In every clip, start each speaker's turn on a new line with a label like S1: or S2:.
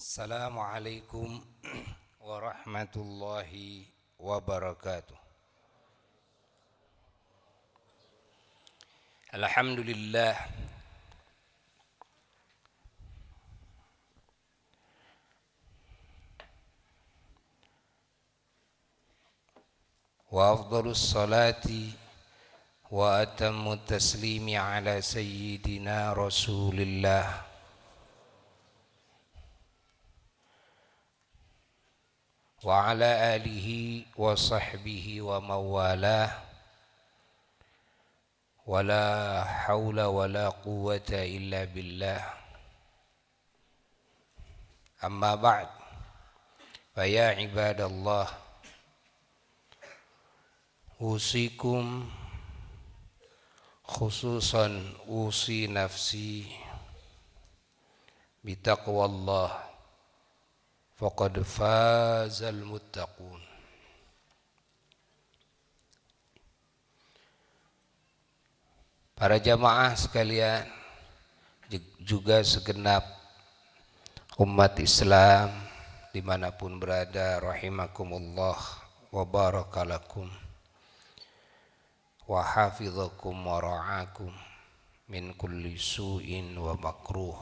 S1: Assalamualaikum warahmatullahi wabarakatuh. Alhamdulillah wa afdhalus salati wa atammu taslimi ala sayyidina Rasulillah wa ala alihi wa sahbihi wa mawalah. Wala haula wala quwwata illa billah. Amma ba'd. Fa ya ibadallah, usikum khususan usi nafsi bitaqwallah faqad fazal muttaqun. Para jamaah sekalian, juga segenap umat Islam dimanapun berada, rahimakumullah wa barakalakum wa hafizakum wa ra'akum min kulli su'in wa makruh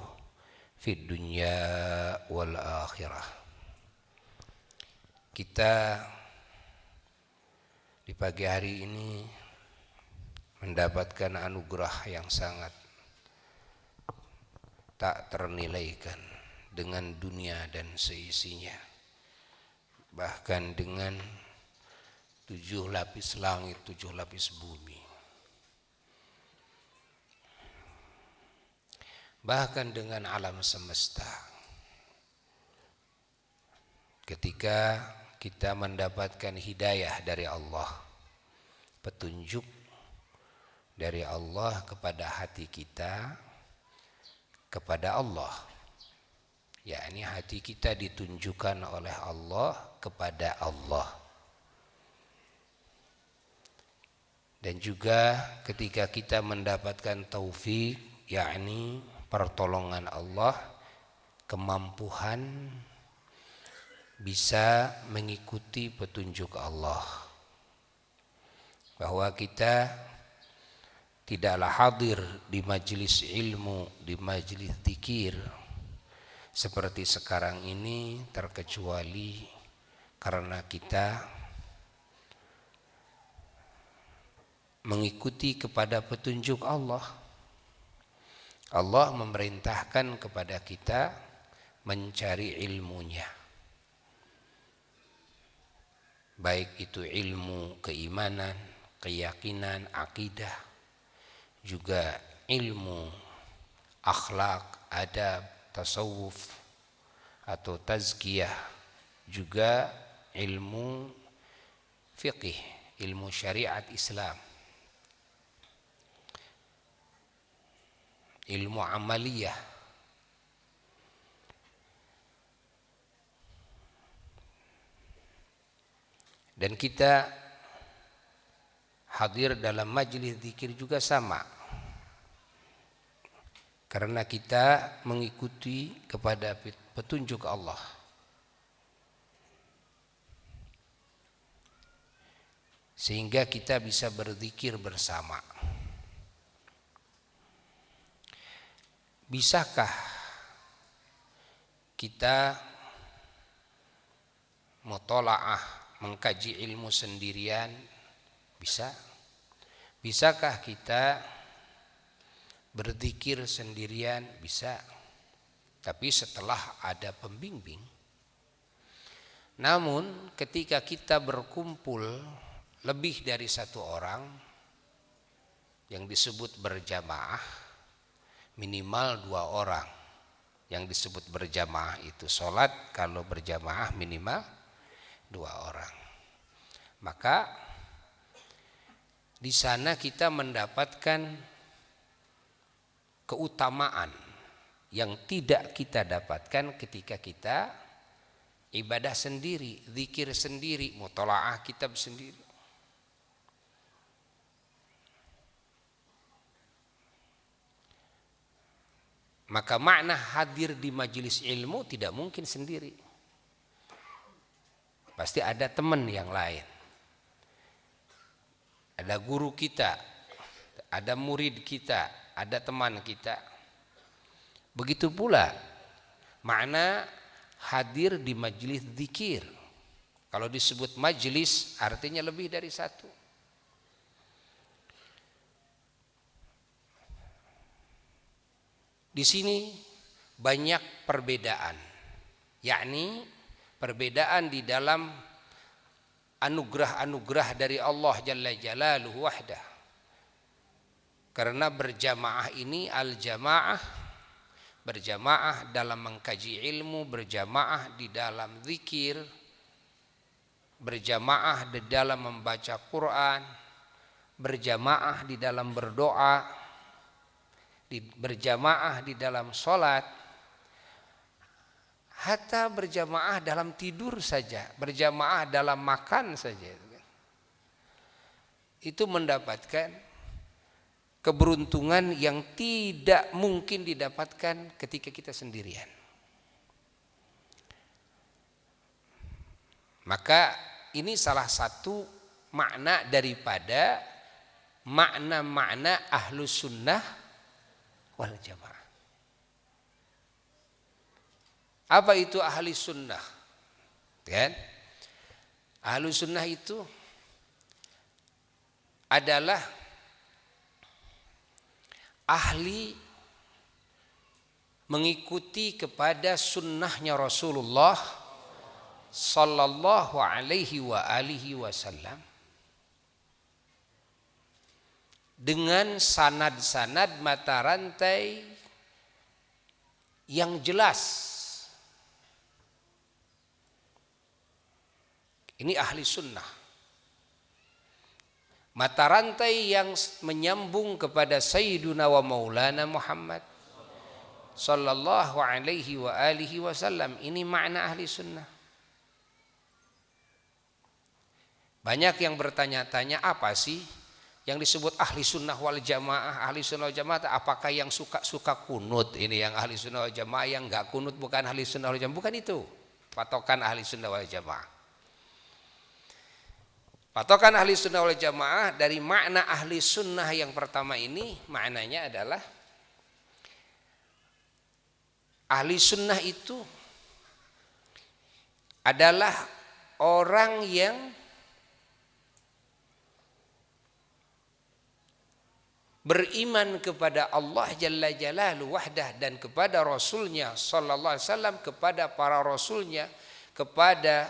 S1: fid dunya wal akhirah. Kita di pagi hari ini mendapatkan anugerah yang sangat tak ternilaikan dengan dunia dan seisinya, bahkan dengan 7 lapis langit, 7 lapis bumi, bahkan dengan alam semesta. Ketika kita mendapatkan hidayah dari Allah, petunjuk dari Allah kepada hati kita, kepada Allah, yakni hati kita ditunjukkan oleh Allah kepada Allah. Dan juga ketika kita mendapatkan taufik, yakni pertolongan Allah, kemampuan bisa mengikuti petunjuk Allah, bahwa kita tidaklah hadir di majelis ilmu, di majelis zikir seperti sekarang ini, terkecuali karena kita mengikuti kepada petunjuk Allah. Allah memerintahkan kepada kita mencari ilmunya, baik itu ilmu keimanan, keyakinan, akidah, juga ilmu akhlak, adab, tasawuf atau tazkiyah, juga ilmu fiqih, ilmu syariat Islam, ilmu amaliyah. Dan kita hadir dalam majelis zikir juga sama, karena kita mengikuti kepada petunjuk Allah. Sehingga kita bisa berzikir bersama. Bisakah kita mutola'ah, mengkaji ilmu sendirian? Bisa. Bisakah kita berzikir sendirian? Bisa. Tapi setelah ada pembimbing. Namun ketika kita berkumpul lebih dari 1 orang, yang disebut berjamaah, minimal 2 orang. Yang disebut berjamaah itu sholat, kalau berjamaah minimal 2 orang. Maka di sana kita mendapatkan keutamaan yang tidak kita dapatkan ketika kita ibadah sendiri, zikir sendiri, mutola'ah kitab sendiri. Maka makna hadir di majelis ilmu tidak mungkin sendiri. Pasti ada teman yang lain. Ada guru kita, ada murid kita, ada teman kita. Begitu pula makna hadir di majelis zikir. Kalau disebut majelis artinya lebih dari satu. Di sini banyak perbedaan, yakni perbedaan di dalam anugerah-anugerah dari Allah Jalla Jalaluhu wahdah. Karena berjamaah ini al-jamaah, berjamaah dalam mengkaji ilmu, berjamaah di dalam zikir, berjamaah di dalam membaca Quran, berjamaah di dalam berdoa, berjamaah di dalam sholat, hatta berjamaah dalam tidur saja, berjamaah dalam makan saja. Itu mendapatkan keberuntungan yang tidak mungkin didapatkan ketika kita sendirian. Maka ini salah satu makna daripada makna-makna ahlus sunnah wal jamaah. Apa itu ahli sunnah? Kan? Ahli sunnah itu adalah ahli mengikuti kepada sunnahnya Rasulullah sallallahu alaihi wa alihi wasallam dengan sanad-sanad mata rantai yang jelas. Ini ahli sunnah. Mata rantai yang menyambung kepada Sayyiduna wa Maulana Muhammad sallallahu alaihi wa alihi wasallam. Ini makna ahli sunnah. Banyak yang bertanya-tanya, apa sih yang disebut ahli sunnah wal jamaah? Ahli sunnah wal jamaah apakah yang suka kunut? Ini yang ahli sunnah wal jamaah, yang enggak kunut bukan ahli sunnah wal jamaah. Bukan itu patokan ahli sunnah wal jamaah. Patokan ahli sunnah wal jamaah dari makna ahli sunnah yang pertama ini, maknanya adalah ahli sunnah itu adalah orang yang beriman kepada Allah Jalla Jalaluhu wahdah dan kepada Rasulnya sallallahu alaihi wasallam, kepada para Rasulnya, kepada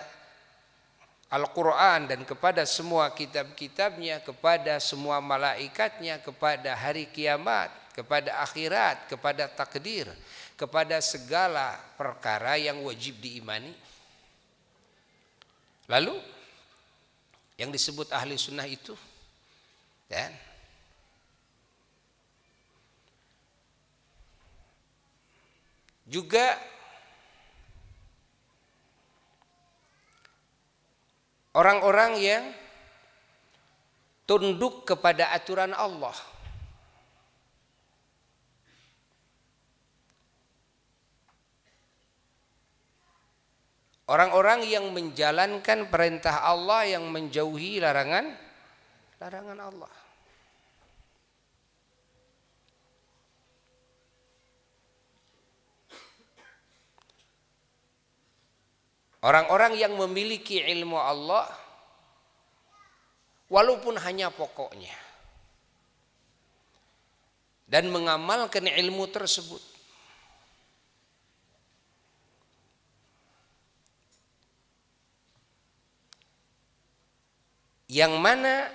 S1: Al-Quran dan kepada semua kitab-kitabnya, kepada semua malaikatnya, kepada hari kiamat, kepada akhirat, kepada takdir, kepada segala perkara yang wajib diimani. Lalu yang disebut ahli sunnah itu dan juga orang-orang yang tunduk kepada aturan Allah. Orang-orang yang menjalankan perintah Allah, yang menjauhi larangan Allah. Orang-orang yang memiliki ilmu Allah walaupun hanya pokoknya dan mengamalkan ilmu tersebut. Yang mana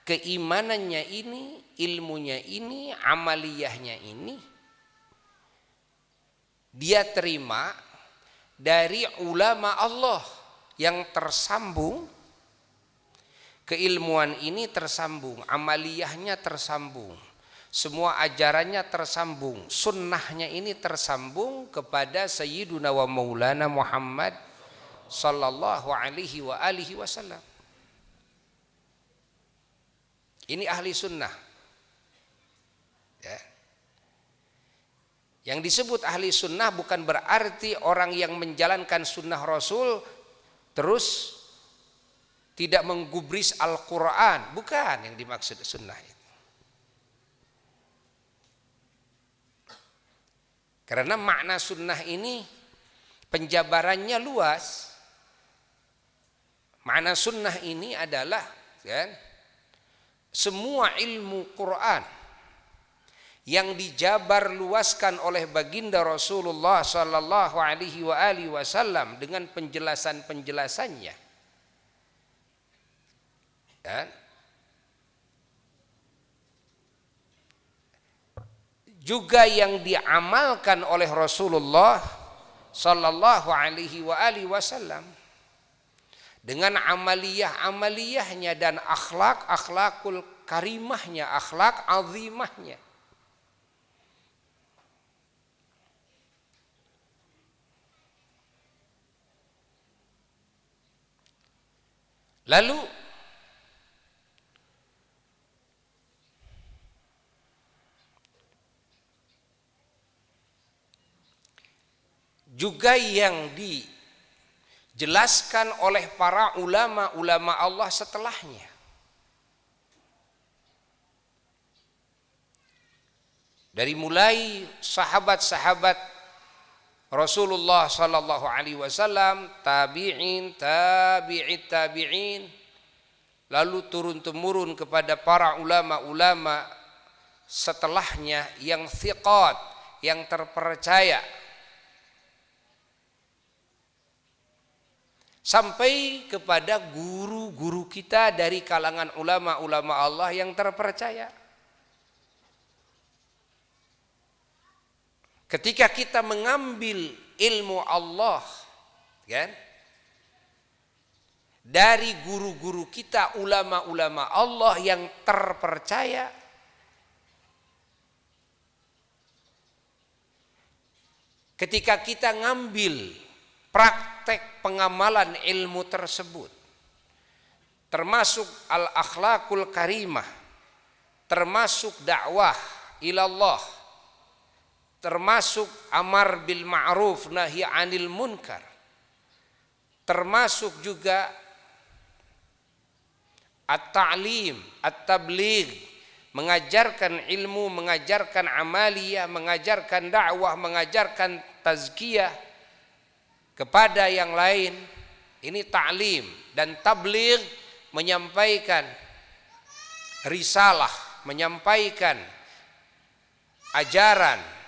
S1: keimanannya ini, ilmunya ini, amaliyahnya ini dia terima dari ulama Allah yang tersambung, keilmuan ini tersambung, amaliyahnya tersambung, semua ajarannya tersambung, sunnahnya ini tersambung kepada Sayyiduna wa Maulana Muhammad sallallahu alaihi wa alihi wasallam. Ini ahli sunnah ya. Yang disebut ahli sunnah bukan berarti orang yang menjalankan sunnah Rasul terus tidak menggubris Al-Quran. Bukan yang dimaksud sunnah itu. Karena makna sunnah ini penjabarannya luas. Makna sunnah ini adalah kan, semua ilmu Quran yang dijabar luaskan oleh baginda Rasulullah sallallahu alaihi wasallam dengan penjelasan-penjelasannya. Kan? Juga yang diamalkan oleh Rasulullah sallallahu alaihi wasallam dengan amaliyah-amaliyahnya dan akhlakul karimahnya, akhlak azimahnya. Lalu juga yang dijelaskan oleh para ulama Allah setelahnya. Dari mulai sahabat-sahabat Rasulullah sallallahu alaihi wasallam, tabi'in, tabi'in, lalu turun temurun kepada para ulama setelahnya yang thiqat, yang terpercaya, sampai kepada guru-guru kita dari kalangan ulama Allah yang terpercaya. Ketika kita mengambil ilmu Allah, kan, dari guru-guru kita ulama Allah yang terpercaya, ketika kita ngambil praktek pengamalan ilmu tersebut, termasuk al-akhlakul karimah, termasuk dakwah ilallah, termasuk amar bil ma'ruf nahi anil munkar, termasuk juga at-ta'lim, at-tabligh, mengajarkan ilmu, mengajarkan amaliyah, mengajarkan dakwah, mengajarkan tazkiyah kepada yang lain. Ini ta'lim. Dan tabligh menyampaikan risalah, menyampaikan ajaran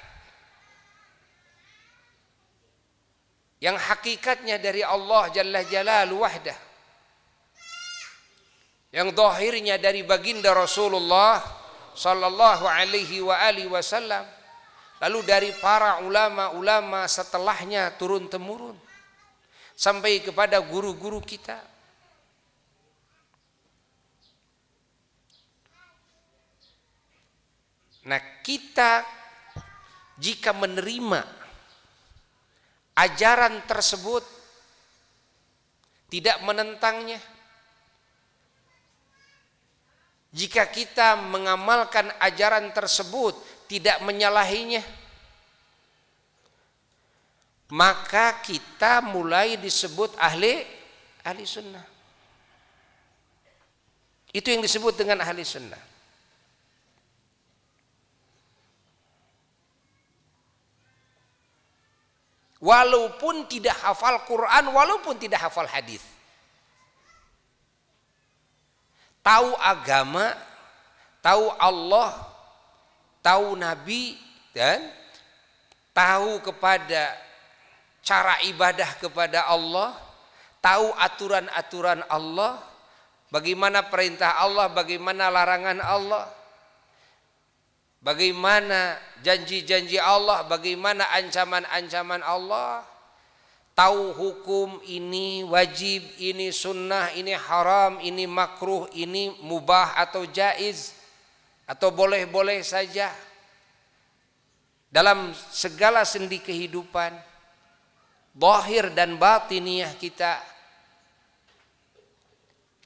S1: yang hakikatnya dari Allah Jalla Jalaluhu wahdah, yang zahirnya dari baginda Rasulullah sallallahu alaihi wasallam, lalu dari para ulama setelahnya turun temurun sampai kepada guru-guru kita. Nah, kita jika menerima ajaran tersebut, tidak menentangnya, jika kita mengamalkan ajaran tersebut, tidak menyalahinya, maka kita mulai disebut ahli sunnah. Itu yang disebut dengan ahli sunnah. Walaupun tidak hafal Quran, walaupun tidak hafal hadis, tahu agama, tahu Allah, tahu Nabi, dan tahu kepada cara ibadah kepada Allah, tahu aturan-aturan Allah, bagaimana perintah Allah, bagaimana larangan Allah, bagaimana janji-janji Allah, bagaimana ancaman-ancaman Allah, tahu hukum ini wajib, ini sunnah, ini haram, ini makruh, ini mubah atau jaiz, atau boleh-boleh saja dalam segala sendi kehidupan, zahir dan batiniah kita.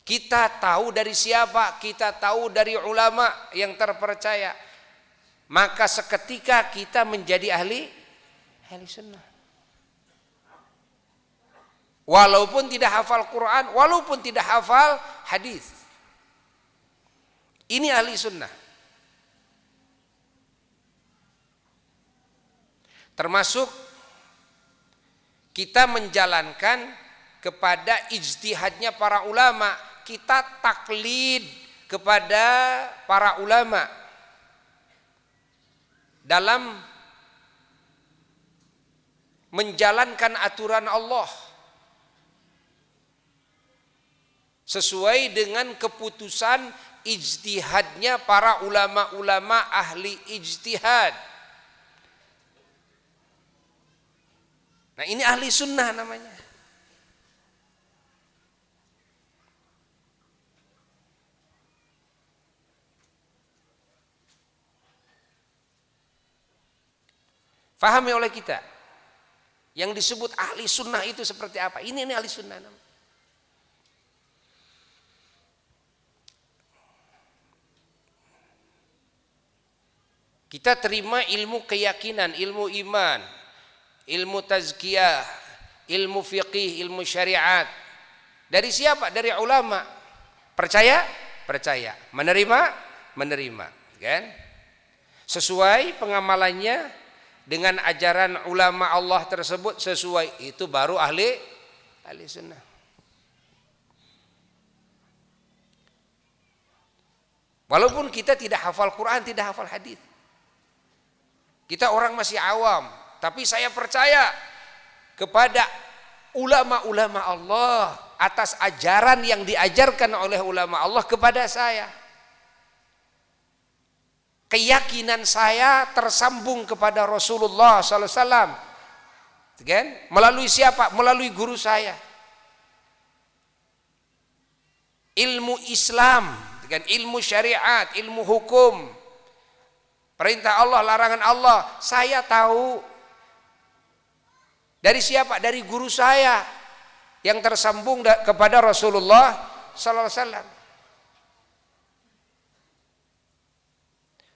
S1: Kita tahu dari siapa? Kita tahu dari ulama yang terpercaya. maka seketika kita menjadi ahli sunnah. Walaupun tidak hafal Quran, walaupun tidak hafal hadis. Ini ahli sunnah. Termasuk kita menjalankan kepada ijtihadnya para ulama. Kita taklid kepada para ulama dalam menjalankan aturan Allah sesuai dengan keputusan ijtihadnya para ulama-ulama ahli ijtihad. Nah, ini ahli sunnah namanya. Fahami oleh kita. Yang disebut ahli sunnah itu seperti apa? Ini ahli sunnah namanya. Kita terima ilmu keyakinan, ilmu iman, ilmu tazkiyah, ilmu fiqih, ilmu syariat. Dari siapa? Dari ulama. Percaya? Percaya. Menerima? Menerima. Kan? Sesuai pengamalannya dengan ajaran ulama Allah tersebut, sesuai itu baru ahli sunnah. Walaupun kita tidak hafal Quran, tidak hafal hadis. Kita orang masih awam, tapi saya percaya kepada ulama-ulama Allah atas ajaran yang diajarkan oleh ulama Allah kepada saya. Keyakinan saya tersambung kepada Rasulullah sallallahu alaihi wasallam. Kan? Melalui siapa? Melalui guru saya. Ilmu Islam, kan? Ilmu syariat, ilmu hukum. Perintah Allah, larangan Allah, saya tahu. Dari siapa? Dari guru saya yang tersambung kepada Rasulullah sallallahu alaihi wasallam.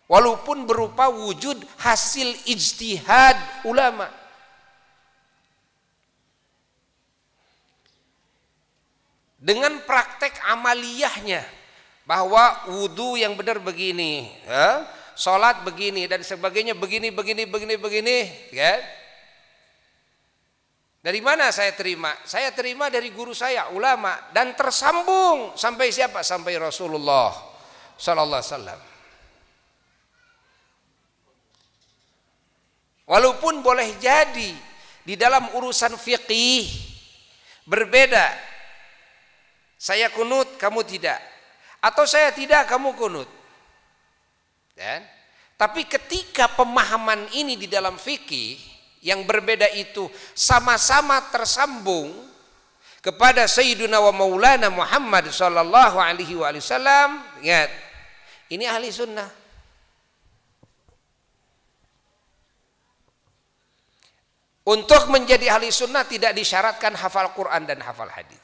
S1: Walaupun berupa wujud hasil ijtihad ulama. Dengan praktek amaliyahnya, bahwa wudu yang benar begini, sholat begini dan sebagainya, begini, kan? Dari mana saya terima? Saya terima dari guru saya, ulama, dan tersambung sampai siapa? Sampai Rasulullah sallallahu alaihi wasallam. Walaupun boleh jadi di dalam urusan fiqih berbeda. Saya kunut, kamu tidak. Atau saya tidak, kamu kunut. Dan, tapi ketika pemahaman ini di dalam fikih yang berbeda itu sama-sama tersambung kepada Sayyiduna wa Maulana Muhammad sallallahu alaihi wasallam, ingat, ini ahli sunnah. Untuk menjadi ahli sunnah tidak disyaratkan hafal Quran dan hafal hadis.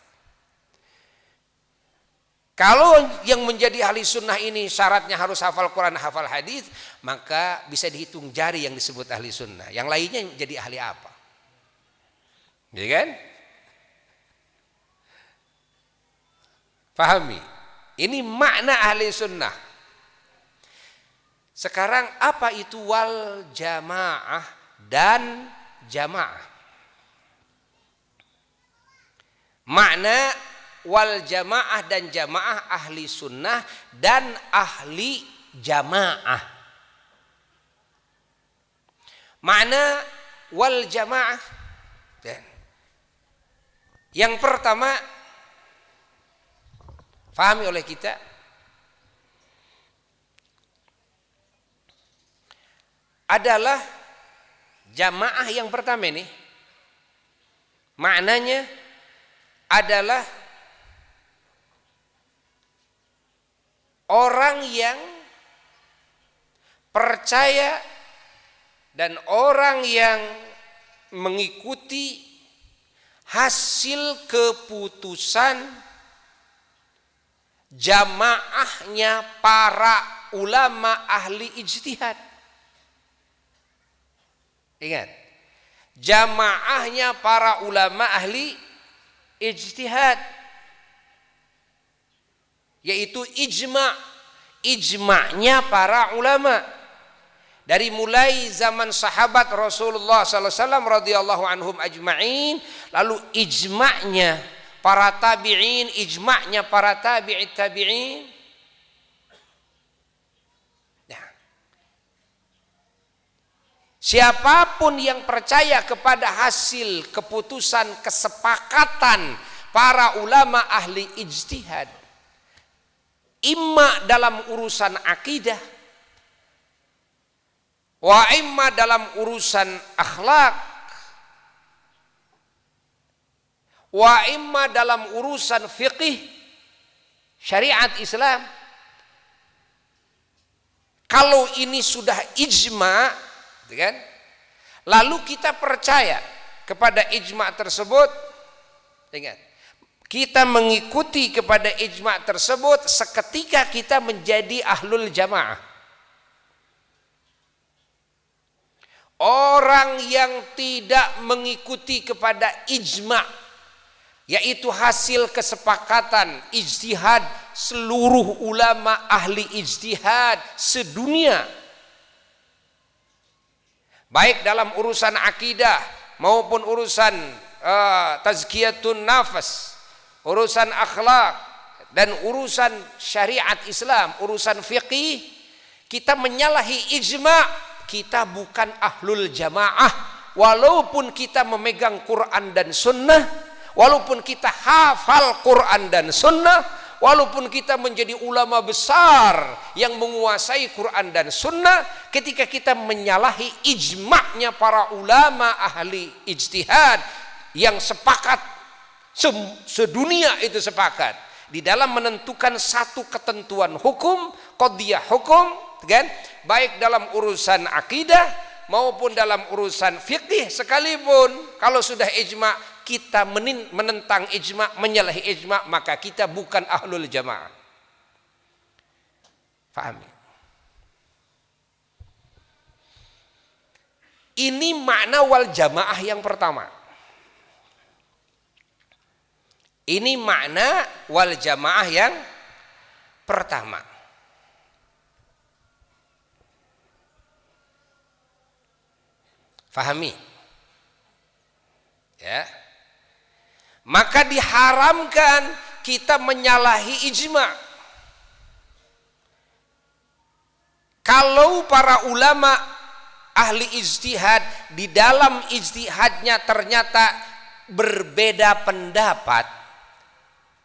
S1: Kalau yang menjadi ahli sunnah ini syaratnya harus hafal Quran, hafal hadis, maka bisa dihitung jari yang disebut ahli sunnah. Yang lainnya jadi ahli apa? Ya kan? Pahami? Ini makna ahli sunnah. Sekarang apa itu wal jamaah dan jamaah? Makna wal jamaah dan jamaah, ahli sunnah dan ahli jamaah. Makna wal jamaah, yang pertama fahami oleh kita, adalah jamaah yang pertama ini maknanya adalah orang yang percaya dan orang yang mengikuti hasil keputusan jamaahnya para ulama ahli ijtihad. Ingat, jamaahnya para ulama ahli ijtihad, yaitu ijma'nya para ulama dari mulai zaman sahabat Rasulullah SAW radhiyallahu anhum ajma'in, lalu ijma'nya para tabi'in, ijma'nya para tabi'it tabi'in. Siapapun yang percaya kepada hasil keputusan kesepakatan para ulama ahli ijtihad, imma dalam urusan akidah, wa imma dalam urusan akhlak, wa imma dalam urusan fiqih syariat Islam, kalau ini sudah ijma', kan? Lalu kita percaya kepada ijma' tersebut, ingat, kita mengikuti kepada ijma' tersebut, seketika kita menjadi ahlul jamaah. Orang yang tidak mengikuti kepada ijma', yaitu hasil kesepakatan ijtihad seluruh ulama ahli ijtihad sedunia, baik dalam urusan akidah maupun urusan tazkiyatun nafas, urusan akhlak dan urusan syariat Islam, urusan fiqih, kita menyalahi ijma', kita bukan ahlul jamaah. Walaupun kita memegang Quran dan sunnah, walaupun kita hafal Quran dan sunnah, walaupun kita menjadi ulama besar yang menguasai Quran dan sunnah, ketika kita menyalahi ijma'nya para ulama ahli ijtihad yang sepakat, sedunia itu sepakat di dalam menentukan satu ketentuan hukum, qadhiyah hukum, kan? Baik dalam urusan akidah maupun dalam urusan fikih sekalipun, kalau sudah ijma' kita menentang ijma', menyalahi ijma', maka kita bukan ahlul jamaah. Fahami? Ini makna wal jamaah yang pertama. Ini makna wal jamaah yang pertama. Fahami? Ya. Maka diharamkan kita menyalahi ijma'. Kalau para ulama ahli ijtihad di dalam ijtihadnya ternyata berbeda pendapat,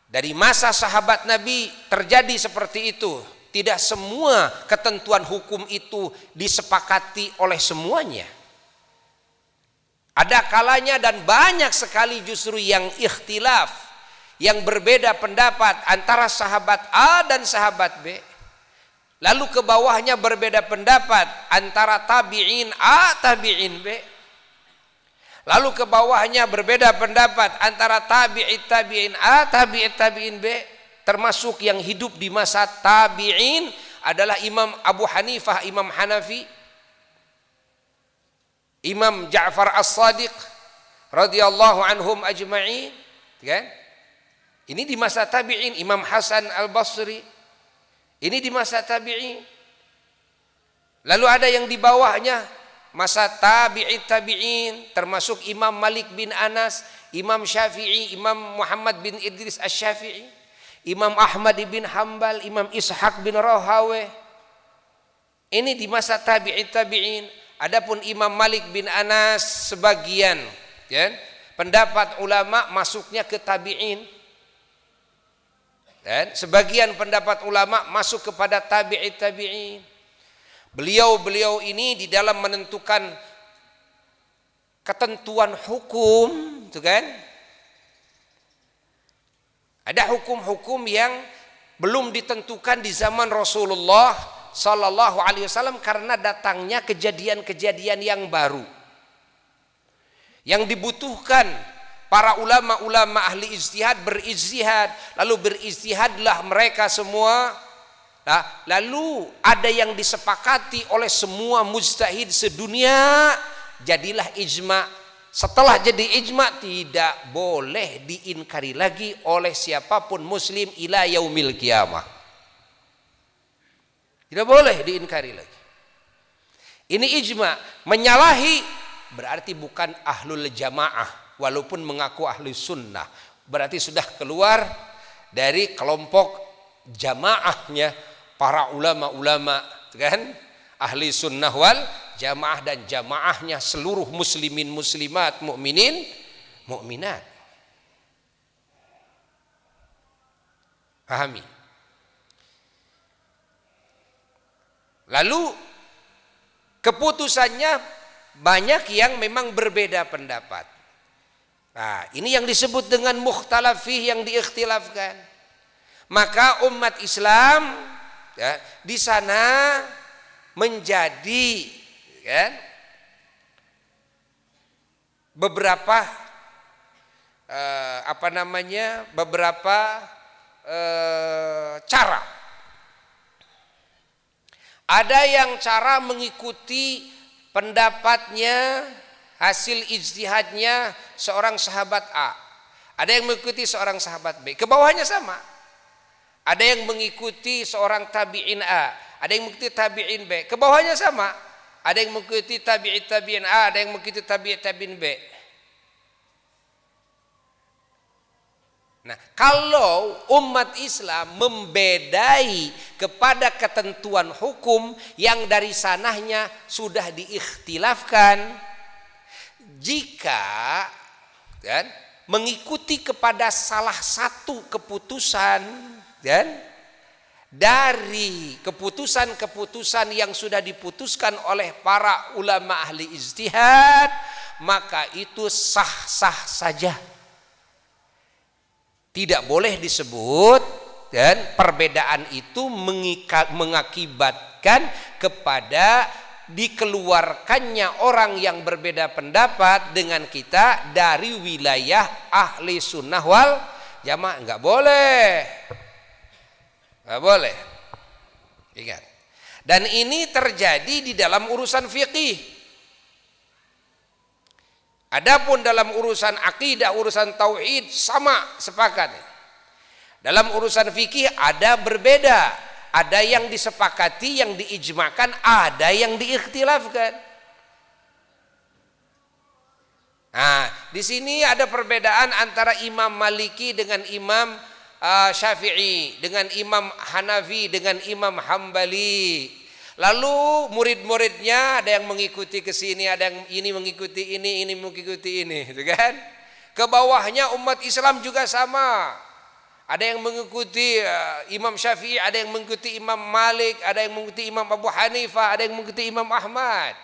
S1: dari masa sahabat Nabi terjadi seperti itu. Tidak semua ketentuan hukum itu disepakati oleh semuanya. Ada kalanya dan banyak sekali justru yang ikhtilaf, yang berbeda pendapat antara sahabat A dan sahabat B. Lalu ke bawahnya berbeda pendapat antara tabi'in A, tabi'in B. Lalu ke bawahnya berbeda pendapat antara tabi'it tabi'in A, tabi'it tabi'in B. Termasuk yang hidup di masa tabi'in adalah Imam Abu Hanifah, Imam Hanafi, Imam Ja'far As-Sadiq radhiyallahu anhum ajma'in, kan? Ini di masa tabi'in. Imam Hasan Al-Basri, ini di masa tabi'in. Lalu ada yang di bawahnya masa tabi'it tabi'in, termasuk Imam Malik bin Anas, Imam Syafi'i, Imam Muhammad bin Idris Asy-Syafi'i, Imam Ahmad bin Hanbal, Imam Ishaq bin Rahaweh. Ini di masa tabi'it tabi'in. Adapun Imam Malik bin Anas sebagian, ya, pendapat ulama masuknya ke tabi'in, dan sebagian pendapat ulama masuk kepada tabi'it tabi'in. Beliau ini di dalam menentukan ketentuan hukum, itu kan, ada hukum-hukum yang belum ditentukan di zaman Rasulullah Sallallahu Alaihi Wasallam karena datangnya kejadian-kejadian yang baru. Yang dibutuhkan para ulama-ulama ahli ijtihad berijtihad, lalu berijtihadlah mereka semua. Nah, lalu ada yang disepakati oleh semua mujtahid sedunia, jadilah ijma. Setelah jadi ijma tidak boleh diingkari lagi oleh siapapun muslim ila yaumil qiyamah. Tidak boleh diingkari lagi. Ini ijma. Menyalahi berarti bukan ahlul jamaah walaupun mengaku ahli sunnah. Berarti sudah keluar dari kelompok jamaahnya para ulama-ulama, kan? Ahli sunnah wal jamaah dan jamaahnya seluruh muslimin muslimat mukminin mukminat. Pahami? Lalu keputusannya banyak yang memang berbeda pendapat. Nah, ini yang disebut dengan mukhtalaf fih, yang diikhtilafkan. Maka umat Islam ya, di sana menjadi kan, beberapa cara. Ada yang cara mengikuti pendapatnya, hasil ijtihadnya seorang sahabat A. Ada yang mengikuti seorang sahabat B. Ke bawahnya sama. Ada yang mengikuti seorang tabi'in A. Ada yang mengikuti tabi'in B. Ke bawahnya sama. Ada yang mengikuti tabi'in A. Ada yang mengikuti tabi'in B. Nah, kalau umat Islam membedai kepada ketentuan hukum yang dari sanahnya sudah diikhtilafkan, jika kan, mengikuti kepada salah satu keputusan kan, dari keputusan-keputusan yang sudah diputuskan oleh para ulama ahli ijtihad, maka itu sah-sah saja. Tidak boleh disebut dan perbedaan itu mengakibatkan kepada dikeluarkannya orang yang berbeda pendapat dengan kita dari wilayah ahli sunnah wal jamaah. Enggak boleh. Enggak boleh. Ingat. Dan ini terjadi di dalam urusan fikih. Adapun dalam urusan akidah, urusan tauhid sama sepakat. Dalam urusan fikih ada berbeda, ada yang disepakati, yang diijmakan, ada yang diikhtilafkan. Nah, di sini ada perbedaan antara Imam Maliki dengan Imam Syafi'i, dengan Imam Hanafi, dengan Imam Hambali. Lalu murid-muridnya ada yang mengikuti ke sini, ada yang ini mengikuti ini mengikuti ini, gitu kan? Ke bawahnya umat Islam juga sama. Ada yang mengikuti Imam Syafi'i, ada yang mengikuti Imam Malik, ada yang mengikuti Imam Abu Hanifah, ada yang mengikuti Imam Ahmad.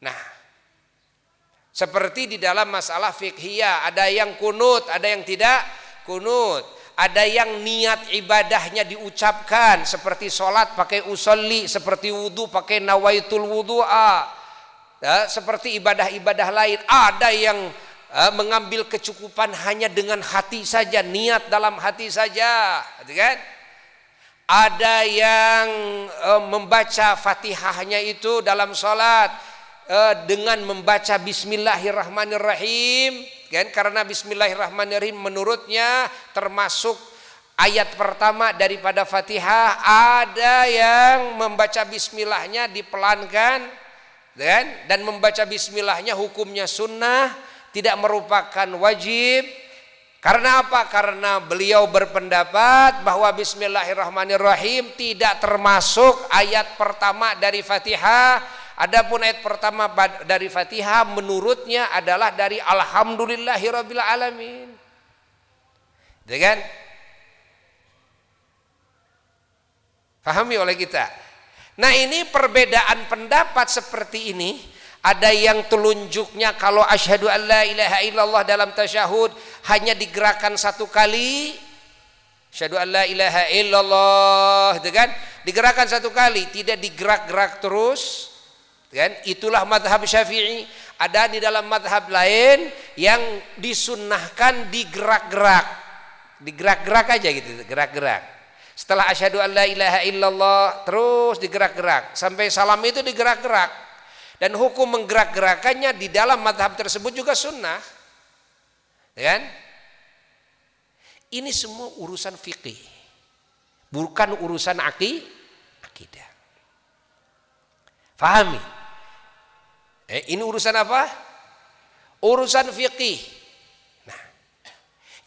S1: Nah, seperti di dalam masalah fiqhiyah, ada yang kunut, ada yang tidak kunut. Ada yang niat ibadahnya diucapkan seperti sholat pakai usolli, seperti wudu pakai nawaitul wudu'a, ya, seperti ibadah-ibadah lain. Ada yang mengambil kecukupan hanya dengan hati saja, niat dalam hati saja, gitu kan? Ada yang membaca Fatihahnya itu dalam sholat dengan membaca Bismillahirrahmanirrahim, kan? Karena Bismillahirrahmanirrahim menurutnya termasuk ayat pertama daripada Fatihah. Ada yang membaca Bismillahnya dipelankan, kan? Dan membaca Bismillahnya hukumnya sunnah, tidak merupakan wajib. Karena apa? Karena beliau berpendapat bahwa Bismillahirrahmanirrahim tidak termasuk ayat pertama dari Fatihah. Adapun ayat pertama dari Fatihah menurutnya adalah dari Alhamdulillahirabbil alamin. Ya kan? Pahami oleh kita. Nah, ini perbedaan pendapat seperti ini. Ada yang telunjuknya kalau asyhadu an la ilaha illallah dalam tasyahud hanya digerakkan satu kali. Asyhadu an la ilaha illallah, gitu kan? Digerakkan satu kali, tidak digerak-gerak terus. Kan? Itulah madhab Syafi'i. Ada di dalam madhab lain yang disunnahkan digerak-gerak aja gitu, gerak-gerak. Setelah asyhadu an la ilaha illallah terus digerak-gerak sampai salam itu digerak-gerak. Dan hukum menggerak-gerakannya di dalam mazhab tersebut juga sunnah. Ya kan? Ini semua urusan fikih. Bukan urusan akidah. Fahami? Ini urusan apa? Urusan fikih. Nah,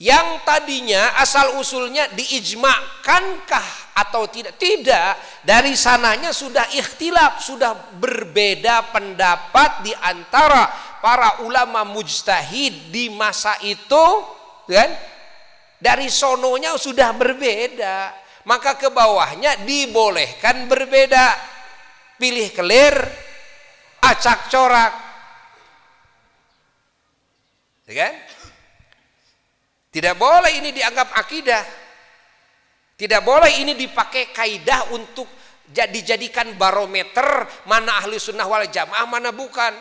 S1: yang tadinya asal usulnya diijma'kankah atau tidak? Tidak. Dari sananya sudah ikhtilaf, sudah berbeda pendapat di antara para ulama mujtahid di masa itu, kan? Dari sononya sudah berbeda. Maka ke bawahnya dibolehkan berbeda. Pilih kelir, acak corak. Ya kan? Tidak boleh ini dianggap akidah. Tidak boleh ini dipakai kaidah untuk dijadikan barometer mana ahli sunnah wal jamaah, mana bukan.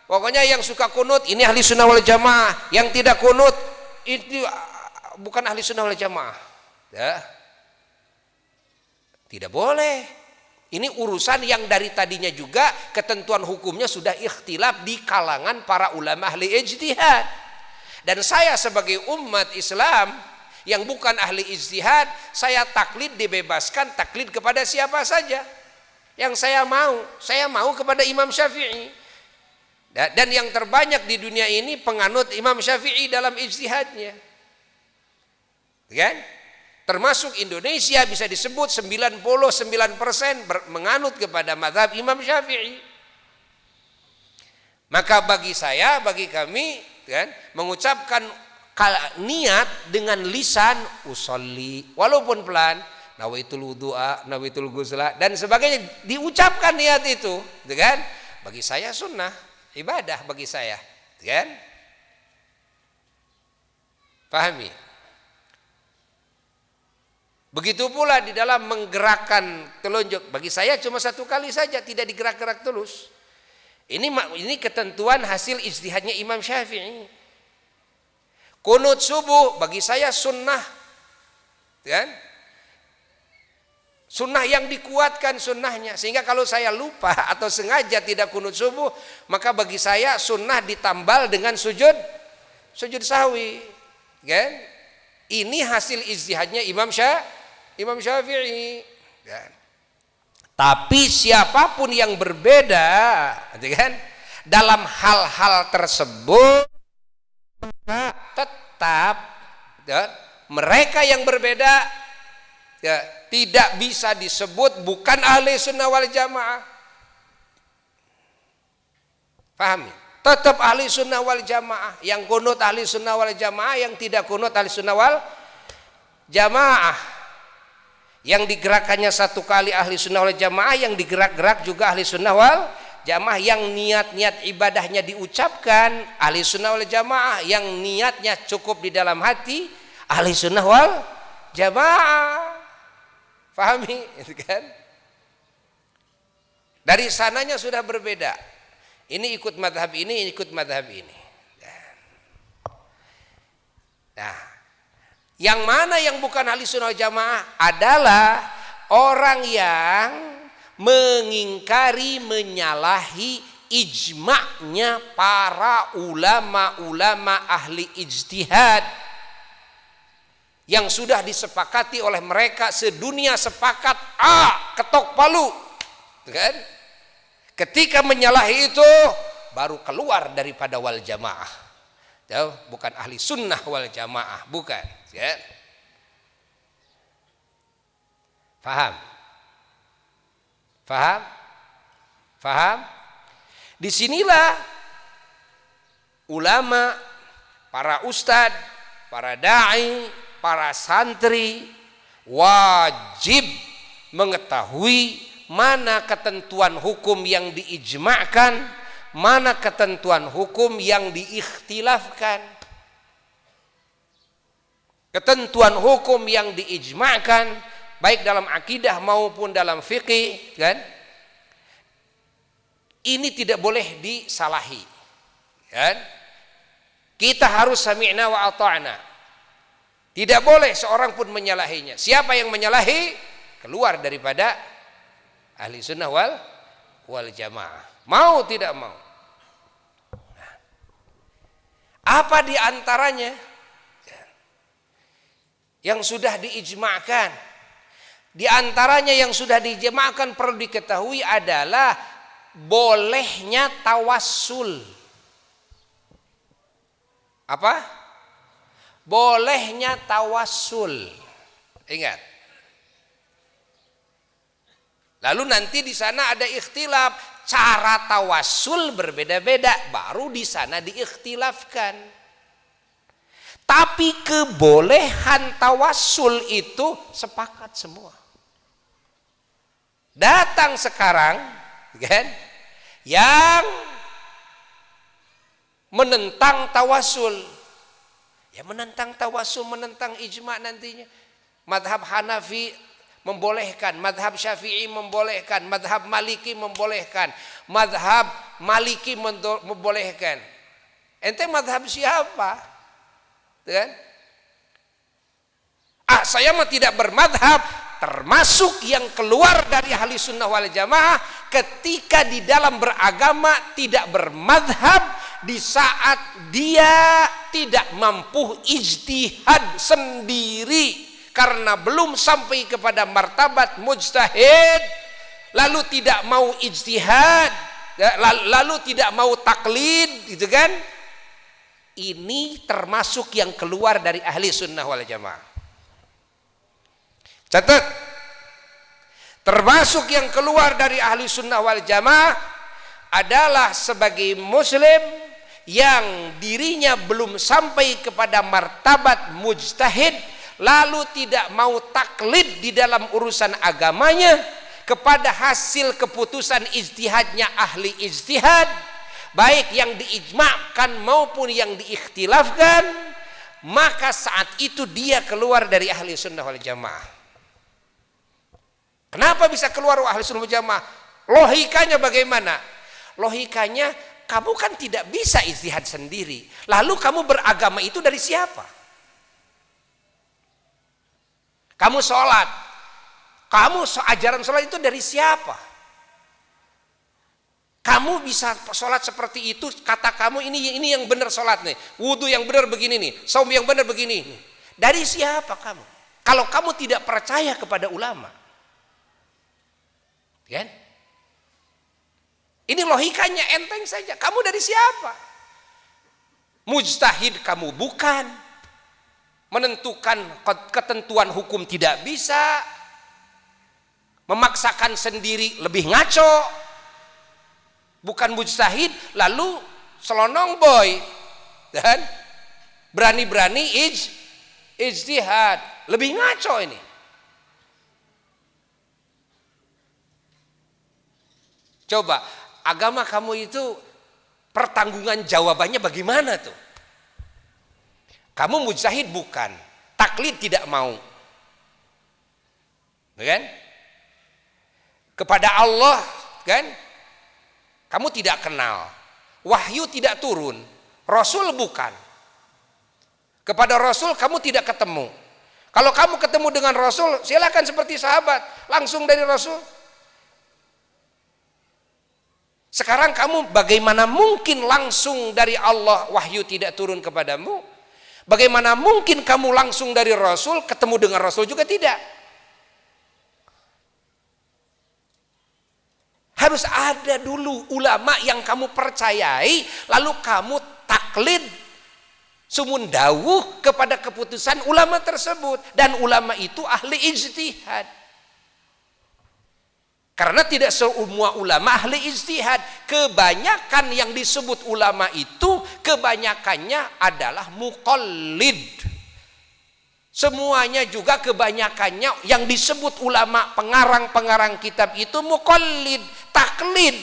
S1: Pokoknya yang suka kunut ini ahli sunnah wal jamaah, yang tidak kunut itu bukan ahli sunnah wal jamaah. Ya. Tidak boleh. Ini urusan yang dari tadinya juga ketentuan hukumnya sudah ikhtilaf di kalangan para ulama ahli ijtihad. Dan saya sebagai umat Islam yang bukan ahli ijtihad, saya taklid dibebaskan, taklid kepada siapa saja yang saya mau kepada Imam Syafi'i. Dan yang terbanyak di dunia ini penganut Imam Syafi'i dalam ijtihadnya, kan? Termasuk Indonesia bisa disebut 99% menganut kepada mazhab Imam Syafi'i. Maka bagi saya, bagi kami, kan, mengucapkan niat dengan lisan usolli walaupun pelan, nawaitul wudu'a, nawaitul ghusla dan sebagainya, diucapkan niat itu, kan? Bagi saya sunnah, ibadah bagi saya, kan? Pahami? Begitu pula di dalam menggerakkan telunjuk, bagi saya cuma satu kali saja, tidak digerak-gerak terus. Ini ketentuan hasil ijtihadnya Imam Syafi'i. Kunut subuh bagi saya sunnah, kan? Sunnah yang dikuatkan sunnahnya, sehingga kalau saya lupa atau sengaja tidak kunut subuh, maka bagi saya sunnah ditambal dengan sujud sahwi, kan? Ini hasil ijtihadnya Imam Syafi'i, kan? Tapi siapapun yang berbeda, kan, dalam hal-hal tersebut, maka tetap, ya, mereka yang berbeda, ya, tidak bisa disebut bukan ahli sunnah wal jamaah. Pahami? Tetap ahli sunnah wal jamaah. Yang kunut ahli sunnah wal jamaah, yang tidak kunut ahli sunnah wal jamaah. Yang digerakkannya satu kali ahli sunnah wal jamaah, yang digerak-gerak juga ahli sunnah wal jamaah. Yang niat-niat ibadahnya diucapkan ahli sunnah wal jamaah, yang niatnya cukup di dalam hati ahli sunnah wal jamaah. Pahami? Itu kan? Dari sananya sudah berbeda. Ini ikut madhab ini ikut madhab ini. Nah, yang mana yang bukan ahli sunnah jamaah adalah orang yang mengingkari, menyalahi ijma'nya para ulama-ulama ahli ijtihad yang sudah disepakati oleh mereka, sedunia sepakat, ketok palu, kan? Ketika menyalahi itu baru keluar daripada wal jamaah. Bukan ahli sunnah wal jamaah, bukan, ya. Faham? Disinilah ulama, para ustadz, para da'i, para santri wajib mengetahui mana ketentuan hukum yang diijma'kan, mana ketentuan hukum yang diikhtilafkan. Ketentuan hukum yang diijma'kan baik dalam akidah maupun dalam fikih, kan? Ini tidak boleh disalahi, kan? Kita harus sami'na wa ata'na. Tidak boleh seorang pun menyalahinya. Siapa yang menyalahi keluar daripada ahli sunnah wal jamaah. Mau tidak mau. Apa di antaranya yang sudah diijma'kan? Di antaranya yang sudah diijma'kan perlu diketahui adalah bolehnya tawassul. Apa? Bolehnya tawassul. Ingat. Lalu nanti di sana ada ikhtilaf. Cara tawassul berbeda-beda, baru di sana diikhtilafkan. Tapi kebolehan tawassul itu sepakat semua. Datang sekarang, kan, yang menentang tawassul, ya menentang tawassul, menentang ijma' nantinya. Madhab Hanafi membolehkan, madhab Syafi'i membolehkan, madhab Maliki membolehkan, madhab Maliki membolehkan. Ente madhab siapa? Kan? Saya mah tidak bermadhab. Termasuk yang keluar dari ahli sunnah wal jamaah ketika di dalam beragama tidak bermadhab di saat dia tidak mampu ijtihad sendiri. Karena belum sampai kepada martabat mujtahid, lalu tidak mau ijtihad, lalu tidak mau taklid, gitu kan? Ini termasuk yang keluar dari ahli sunnah wal jamaah. Catat, termasuk yang keluar dari ahli sunnah wal jamaah adalah sebagai muslim yang dirinya belum sampai kepada martabat mujtahid, lalu tidak mau taklid di dalam urusan agamanya kepada hasil keputusan ijtihadnya ahli ijtihad, baik yang diijma'kan maupun yang diikhtilafkan, maka saat itu dia keluar dari ahli sunnah wal jamaah. Kenapa bisa keluar ahli sunnah wal jamaah? Logikanya bagaimana? Logikanya kamu kan tidak bisa ijtihad sendiri, lalu kamu beragama itu dari siapa? Kamu sholat, ajaran sholat itu dari siapa? Kamu bisa sholat seperti itu, kata kamu ini yang benar sholat nih, wudhu yang benar begini nih, saum yang benar begini nih. Dari siapa kamu? Kalau kamu tidak percaya kepada ulama, kan? Ini logikanya enteng saja. Kamu dari siapa? Mujtahid kamu bukan. Menentukan ketentuan hukum tidak bisa, memaksakan sendiri lebih ngaco, bukan mujtahid, lalu selonong boy, dan berani-berani ijtihad, lebih ngaco ini. Coba agama kamu itu pertanggungan jawabannya bagaimana tuh? Kamu mujtahid bukan, taklid tidak mau, kan? Kepada Allah, kan? Kamu tidak kenal, wahyu tidak turun, Rasul bukan. Kepada Rasul kamu tidak ketemu. Kalau kamu ketemu dengan Rasul, silakan seperti sahabat, langsung dari Rasul. Sekarang kamu bagaimana mungkin langsung dari Allah wahyu tidak turun kepadamu? Bagaimana mungkin kamu langsung dari Rasul ketemu dengan Rasul juga tidak? Harus ada dulu ulama yang kamu percayai, lalu kamu taklid sumun dawuh kepada keputusan ulama tersebut, dan ulama itu ahli ijtihad. Karena tidak semua ulama ahli ijtihad. Kebanyakan yang disebut ulama itu kebanyakannya adalah muqallid. Semuanya juga kebanyakannya yang disebut ulama pengarang-pengarang kitab itu muqallid, taklid.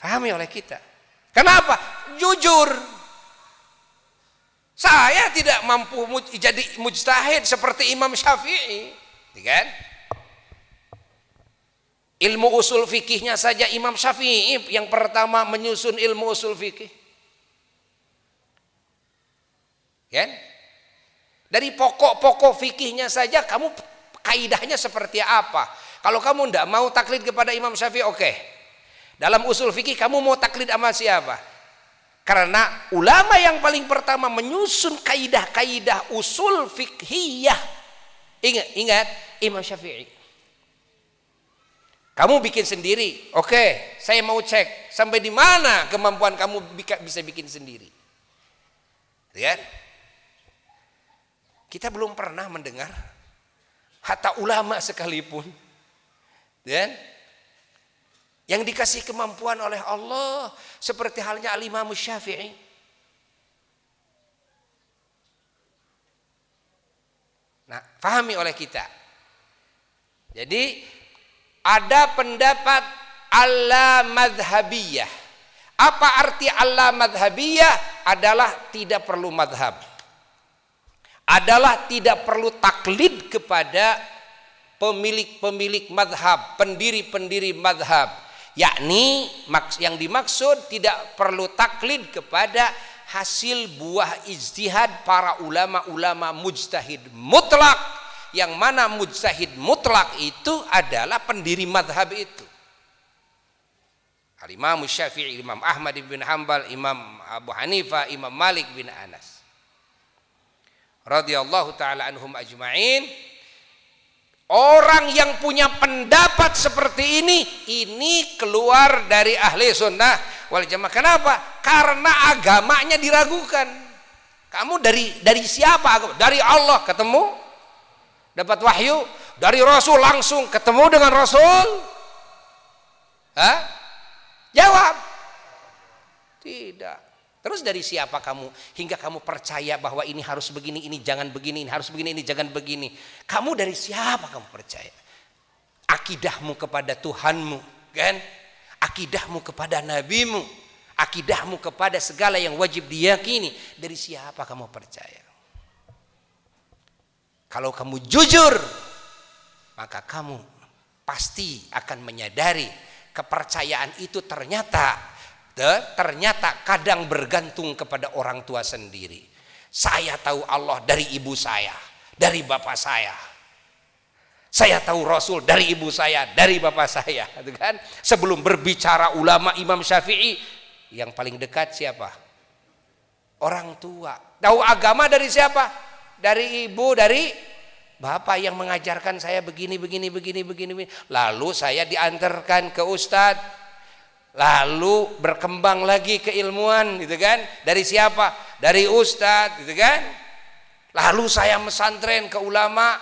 S1: Pahami oleh kita. Kenapa? Jujur. Saya tidak mampu jadi mujtahid seperti Imam Syafi'i, kan? Ilmu usul fikihnya saja Imam Syafi'i yang pertama menyusun ilmu usul fikih, kan? Dari pokok-pokok fikihnya saja kamu kaidahnya seperti apa. Kalau kamu tidak mau taklid kepada Imam Syafi'i, oke. Dalam usul fikih kamu mau taklid sama siapa? Karena ulama yang paling pertama menyusun kaidah-kaidah usul fikhiyah, ingat Imam Syafi'i. Kamu bikin sendiri, oke, saya mau cek sampai di mana kemampuan kamu bisa bikin sendiri. Lihat, kita belum pernah mendengar hatta ulama sekalipun, dan yang dikasih kemampuan oleh Allah seperti halnya Al-Imam Syafi'i. Nah, pahami oleh kita. Jadi ada pendapat alla madhabiyah. Apa arti alla madhabiyah? Adalah tidak perlu madhab. Adalah tidak perlu taklid kepada pemilik-pemilik madhab, pendiri-pendiri madhab. Yakni yang dimaksud tidak perlu taklid kepada hasil buah ijtihad para ulama-ulama mujtahid mutlak, yang mana mujtahid mutlak itu adalah pendiri madhab itu. Al-Imam Syafi'i, Imam Ahmad bin Hanbal, Imam Abu Hanifah, Imam Malik bin Anas radhiyallahu ta'ala anhum ajma'in. Orang yang punya pendapat seperti ini keluar dari ahli sunnah wal jamaah. Kenapa? Karena agamanya diragukan. Kamu dari siapa? Dari Allah ketemu, dapat wahyu. Dari Rasul langsung ketemu dengan Rasul. Hah? Jawab. Tidak. Terus dari siapa kamu hingga kamu percaya bahwa ini harus begini, ini jangan begini, ini harus begini, ini jangan begini. Kamu dari siapa kamu percaya? Akidahmu kepada Tuhanmu, kan? Akidahmu kepada nabimu, akidahmu kepada segala yang wajib diyakini. Dari siapa kamu percaya? Kalau kamu jujur, maka kamu pasti akan menyadari kepercayaan itu ternyata kadang bergantung kepada orang tua sendiri. Saya tahu Allah dari ibu saya, dari bapak saya. Saya tahu Rasul dari ibu saya, dari bapak saya, gitu kan? Sebelum berbicara ulama Imam Syafi'i, yang paling dekat siapa? Orang tua. Tahu agama dari siapa? Dari ibu, dari bapak yang mengajarkan saya begini. Lalu saya diantarkan ke ustadz. Lalu berkembang lagi keilmuan, gitu kan? Dari siapa? Dari ustadz, gitu kan? Lalu saya mesantren ke ulama,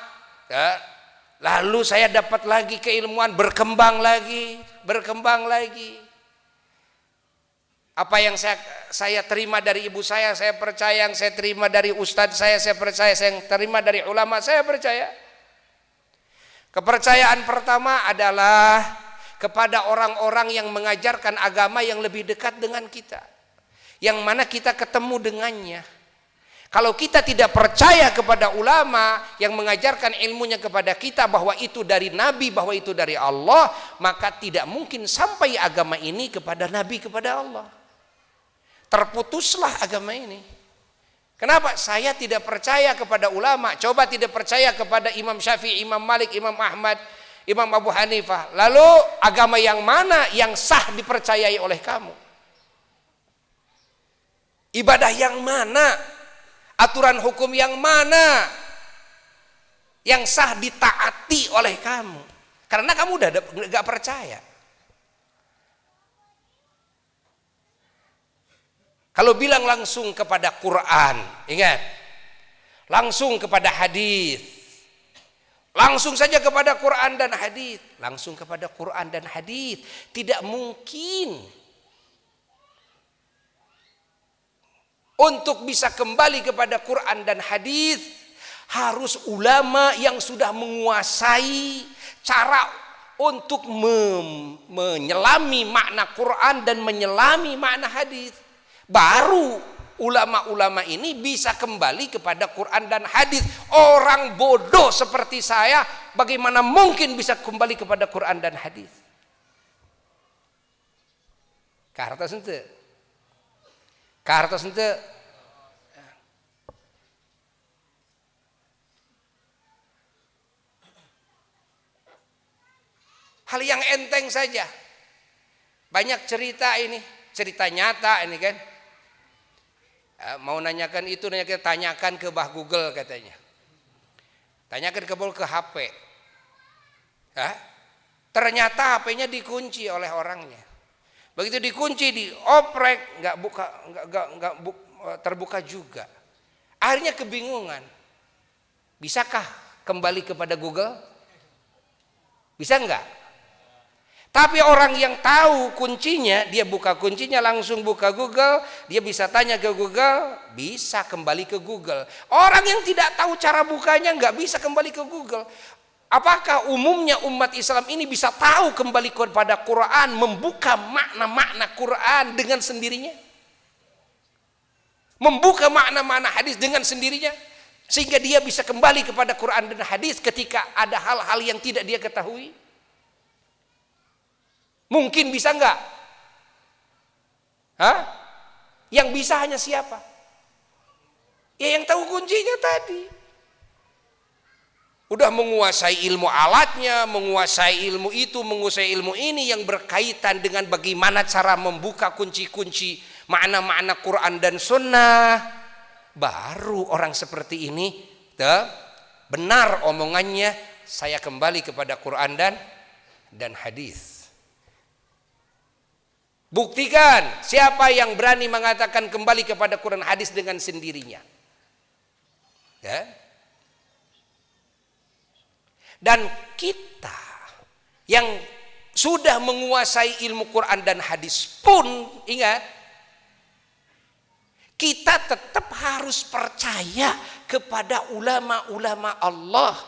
S1: ya. Lalu saya dapat lagi keilmuan, berkembang lagi. Apa yang saya terima dari ibu saya percaya. Yang saya terima dari ustadz saya percaya. Saya yang terima dari ulama saya percaya. Kepercayaan pertama adalah kepada orang-orang yang mengajarkan agama yang lebih dekat dengan kita, yang mana kita ketemu dengannya. Kalau kita tidak percaya kepada ulama yang mengajarkan ilmunya kepada kita bahwa itu dari Nabi, bahwa itu dari Allah, maka tidak mungkin sampai agama ini kepada Nabi, kepada Allah. Terputuslah agama ini. Kenapa? Saya tidak percaya kepada ulama. Coba tidak percaya kepada Imam Syafi'i, Imam Malik, Imam Ahmad, Imam Abu Hanifah. Lalu agama yang mana yang sah dipercayai oleh kamu? Ibadah yang mana? Aturan hukum yang mana yang sah ditaati oleh kamu? Karena kamu udah gak percaya. Kalau bilang langsung kepada Quran, ingat, langsung kepada hadis. Langsung saja kepada Quran dan hadis, langsung kepada Quran dan hadis. Tidak mungkin untuk bisa kembali kepada Quran dan hadis harus ulama yang sudah menguasai cara untuk menyelami makna Quran dan menyelami makna hadis. Baru ulama-ulama ini bisa kembali kepada Quran dan hadis. Orang bodoh seperti saya bagaimana mungkin bisa kembali kepada Quran dan hadis? Kartos ente. Hal yang enteng saja. Banyak cerita ini, cerita nyata ini kan. Mau nanyakan itu, tanyakan ke Bah Google katanya. Tanyakan ke HP. Ternyata HP-nya dikunci oleh orangnya. Begitu dikunci, dioprek, nggak terbuka juga. Akhirnya kebingungan. Bisakah kembali kepada Google? Bisa enggak? Tapi orang yang tahu kuncinya, dia buka kuncinya langsung buka Google, dia bisa tanya ke Google, bisa kembali ke Google. Orang yang tidak tahu cara bukanya nggak bisa kembali ke Google. Apakah umumnya umat Islam ini bisa tahu kembali kepada Quran, membuka makna-makna Quran dengan sendirinya? Membuka makna-makna hadis dengan sendirinya, sehingga dia bisa kembali kepada Quran dan hadis ketika ada hal-hal yang tidak dia ketahui? Mungkin bisa enggak? Yang bisa hanya siapa? Ya yang tahu kuncinya tadi. Udah menguasai ilmu alatnya, menguasai ilmu itu, menguasai ilmu ini yang berkaitan dengan bagaimana cara membuka kunci-kunci makna-makna Quran dan Sunnah. Baru orang seperti ini benar omongannya, saya kembali kepada Quran dan hadis. Buktikan siapa yang berani mengatakan kembali kepada Quran hadis dengan sendirinya. Dan kita yang sudah menguasai ilmu Quran dan hadis pun, ingat, kita tetap harus percaya kepada ulama-ulama Allah,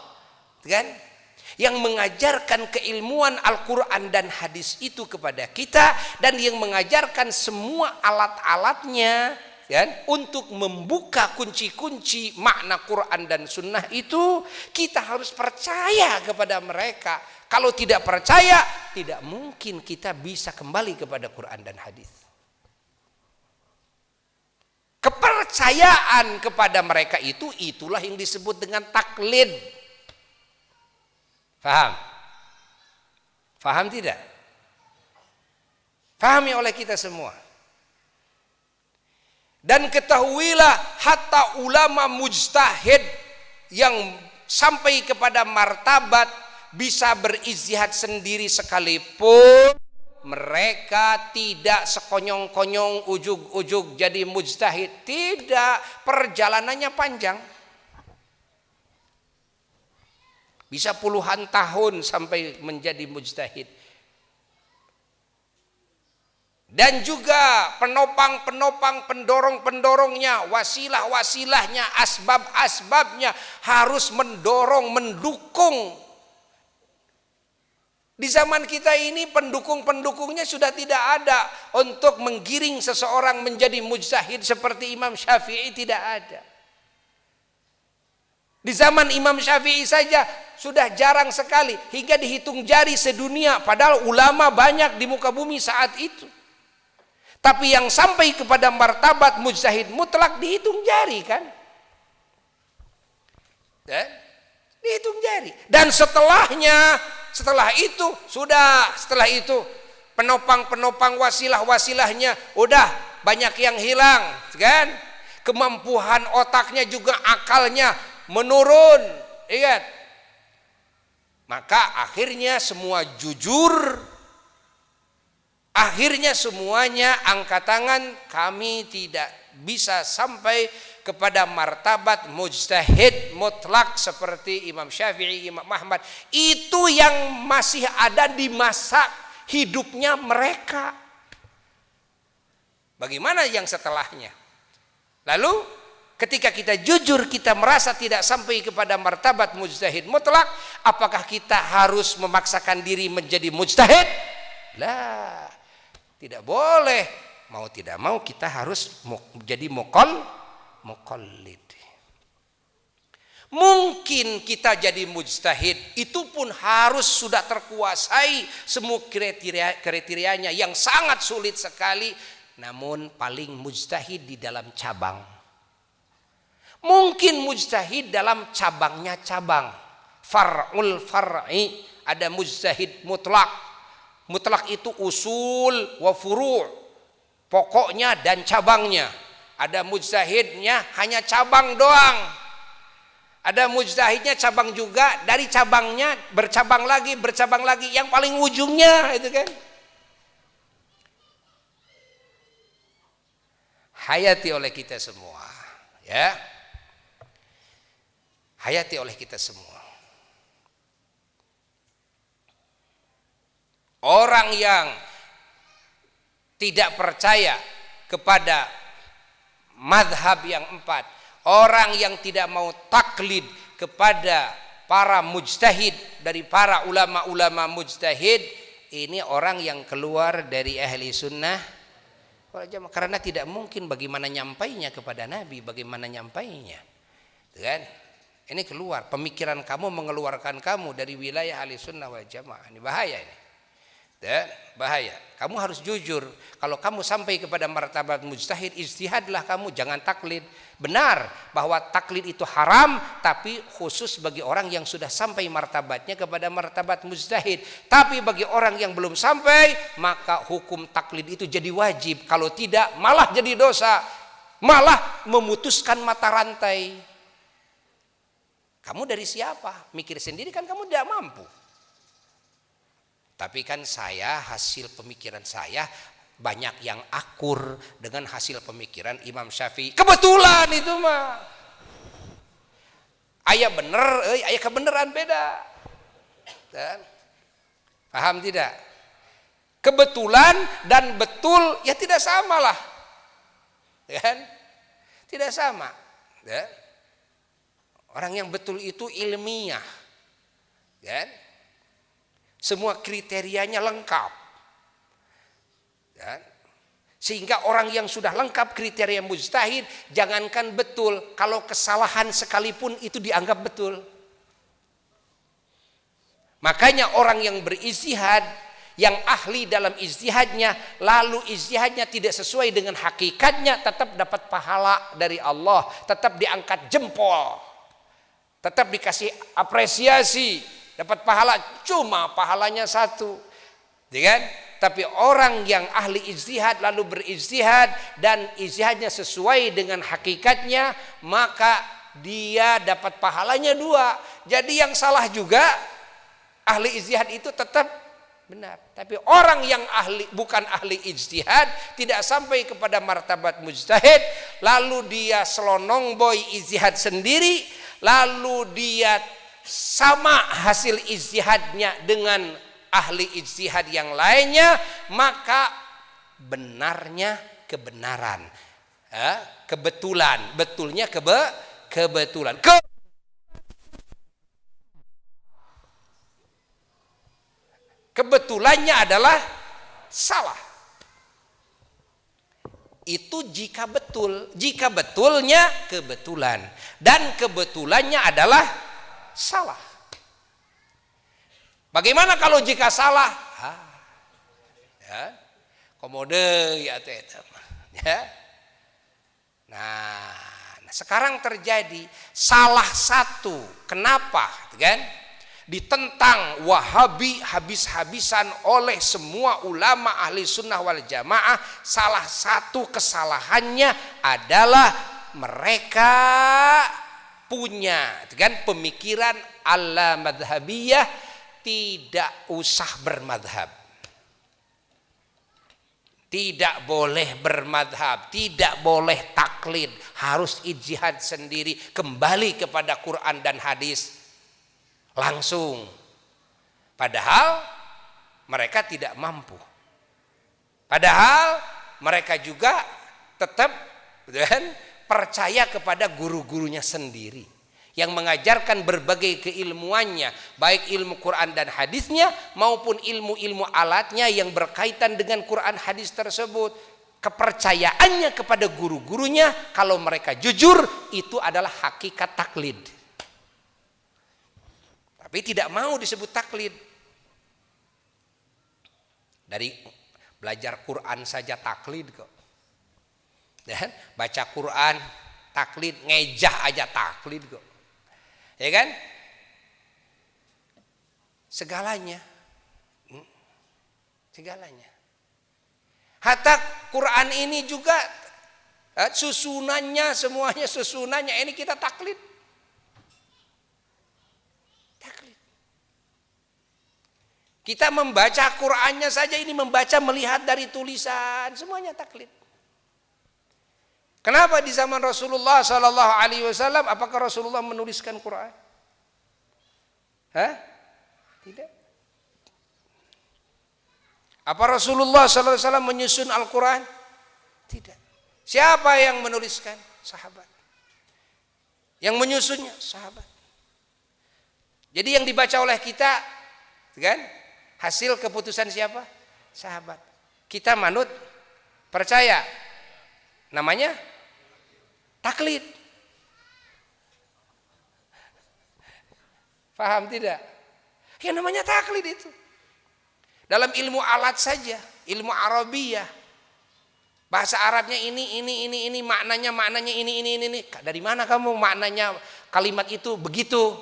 S1: kan? Yang mengajarkan keilmuan Al-Quran dan hadis itu kepada kita, dan yang mengajarkan semua alat-alatnya, kan, untuk membuka kunci-kunci makna Quran dan Sunnah itu. Kita harus percaya kepada mereka. Kalau tidak percaya, tidak mungkin kita bisa kembali kepada Quran dan hadis. Kepercayaan kepada mereka itulah yang disebut dengan taklid. Faham? Faham tidak? Fahami oleh kita semua. Dan ketahuilah, hatta ulama mujtahid yang sampai kepada martabat bisa berijtihad sendiri sekalipun, mereka tidak sekonyong-konyong ujug-ujug jadi mujtahid. Tidak, perjalanannya panjang. Bisa puluhan tahun sampai menjadi mujtahid. Dan juga penopang-penopang, pendorong-pendorongnya, wasilah-wasilahnya, asbab-asbabnya harus mendorong, mendukung. Di zaman kita ini pendukung-pendukungnya sudah tidak ada untuk menggiring seseorang menjadi mujtahid seperti Imam Syafi'i, tidak ada. Di zaman Imam Syafi'i saja sudah jarang sekali, hingga dihitung jari sedunia, padahal ulama banyak di muka bumi saat itu. Tapi yang sampai kepada martabat mujtahid mutlak dihitung jari, kan? Dihitung jari. Dan setelah itu penopang-penopang wasilah-wasilahnya udah banyak yang hilang, kan? Kemampuan otaknya juga, akalnya menurun, ingat. Maka akhirnya semua jujur, akhirnya semuanya angkat tangan, kami tidak bisa sampai kepada martabat mujtahid mutlak seperti Imam Syafi'i, Imam Ahmad. Itu yang masih ada di masa hidupnya mereka. Bagaimana yang setelahnya? Lalu ketika kita jujur, kita merasa tidak sampai kepada martabat mujtahid mutlak, apakah kita harus memaksakan diri menjadi mujtahid? Lah, tidak boleh. Mau tidak mau kita harus menjadi muqallid. Mungkin kita jadi mujtahid, itu pun harus sudah terkuasai semua kriterianya yang sangat sulit sekali. Namun paling mujtahid di dalam cabang. Mungkin mujtahid dalam cabangnya cabang, far'ul far'i, ada mujtahid mutlak. Mutlak itu usul wa furu', pokoknya dan cabangnya. Ada mujtahidnya hanya cabang doang. Ada mujtahidnya cabang juga, dari cabangnya bercabang lagi, yang paling ujungnya itu kan. Hayati oleh kita semua, ya. Hayati oleh kita semua. Orang yang tidak percaya kepada madhab yang 4, orang yang tidak mau taklid kepada para mujtahid, dari para ulama-ulama mujtahid, ini orang yang keluar dari ahli sunnah wal jamaah. Karena tidak mungkin bagaimana nyampainya kepada Nabi, bagaimana nyampainya, kan? Ini keluar, pemikiran kamu mengeluarkan kamu dari wilayah ahli sunnah wal jamaah. Ini bahaya ini. Dan bahaya. Kamu harus jujur. Kalau kamu sampai kepada martabat mujtahid, ijtihadlah kamu, jangan taklid. Benar bahwa taklid itu haram, tapi khusus bagi orang yang sudah sampai martabatnya kepada martabat mujtahid. Tapi bagi orang yang belum sampai, maka hukum taklid itu jadi wajib. Kalau tidak, malah jadi dosa, malah memutuskan mata rantai. Kamu dari siapa? Mikir sendiri kan kamu tidak mampu. Tapi kan saya, hasil pemikiran saya banyak yang akur dengan hasil pemikiran Imam Syafi'i. Kebetulan itu mah. Ayah bener, ayah kebenaran beda. Dan, paham tidak? Kebetulan dan betul ya tidak sama lah. Kan? Tidak sama. Ya. Orang yang betul itu ilmiah. Kan? Semua kriterianya lengkap. Ya. Sehingga orang yang sudah lengkap kriteria mujtahid, jangankan betul, kalau kesalahan sekalipun itu dianggap betul. Makanya orang yang berijtihad, yang ahli dalam ijtihadnya, lalu ijtihadnya tidak sesuai dengan hakikatnya, tetap dapat pahala dari Allah, tetap diangkat jempol, tetap dikasih apresiasi, dapat pahala, cuma pahalanya satu, ya kan? Tapi orang yang ahli ijtihad lalu berijtihad dan ijtihadnya sesuai dengan hakikatnya, maka dia dapat pahalanya 2. Jadi yang salah juga ahli ijtihad itu tetap benar. Tapi orang yang bukan ahli ijtihad, tidak sampai kepada martabat mujtahid, lalu dia selonong boy ijtihad sendiri, lalu dia sama hasil ijtihadnya dengan ahli ijtihad yang lainnya, maka benarnya kebenaran, kebetulan, betulnya kebetulan. Kebetulannya adalah salah. Itu jika betul, jika betulnya kebetulan dan kebetulannya adalah salah. Bagaimana kalau jika salah? Ya, komode ya ya. Nah, sekarang terjadi salah satu. Kenapa? Kan? Ditentang Wahabi habis-habisan oleh semua ulama ahli sunnah wal jamaah. Salah satu kesalahannya adalah mereka punya kan pemikiran ala madhabiyah, tidak usah bermadhab, tidak boleh bermadhab, tidak boleh taklid, harus ijtihad sendiri, kembali kepada Quran dan hadis langsung. Padahal mereka tidak mampu, padahal mereka juga tetap dan percaya kepada guru-gurunya sendiri yang mengajarkan berbagai keilmuannya, baik ilmu Quran dan hadisnya maupun ilmu-ilmu alatnya yang berkaitan dengan Quran hadis tersebut. Kepercayaannya kepada guru-gurunya, kalau mereka jujur, itu adalah hakikat taklid. Tapi tidak mau disebut taklid. Dari belajar Quran saja taklid kok. Dan baca Quran taklid, ngejah aja taklid kok. Ya kan? segalanya. Segalanya. Hatta Quran ini juga susunannya, semuanya susunannya ini kita taklid. Taklid. Kita membaca Qurannya saja ini membaca melihat dari tulisan, semuanya taklid. Kenapa di zaman Rasulullah Sallallahu Alaihi Wasallam apakah Rasulullah menuliskan Quran? Hah? Tidak. Apa Rasulullah Sallallahu Alaihi Wasallam menyusun Al-Quran? Tidak. Siapa yang menuliskan? Sahabat. Yang menyusunnya? Sahabat. Jadi yang dibaca oleh kita, kan? Hasil keputusan siapa? Sahabat. Kita manut, percaya. Namanya taklid. Paham tidak? Ya namanya taklid itu. Dalam ilmu alat saja, ilmu Arabiyah. Bahasa Arabnya ini, maknanya ini. Dari mana kamu maknanya kalimat itu begitu?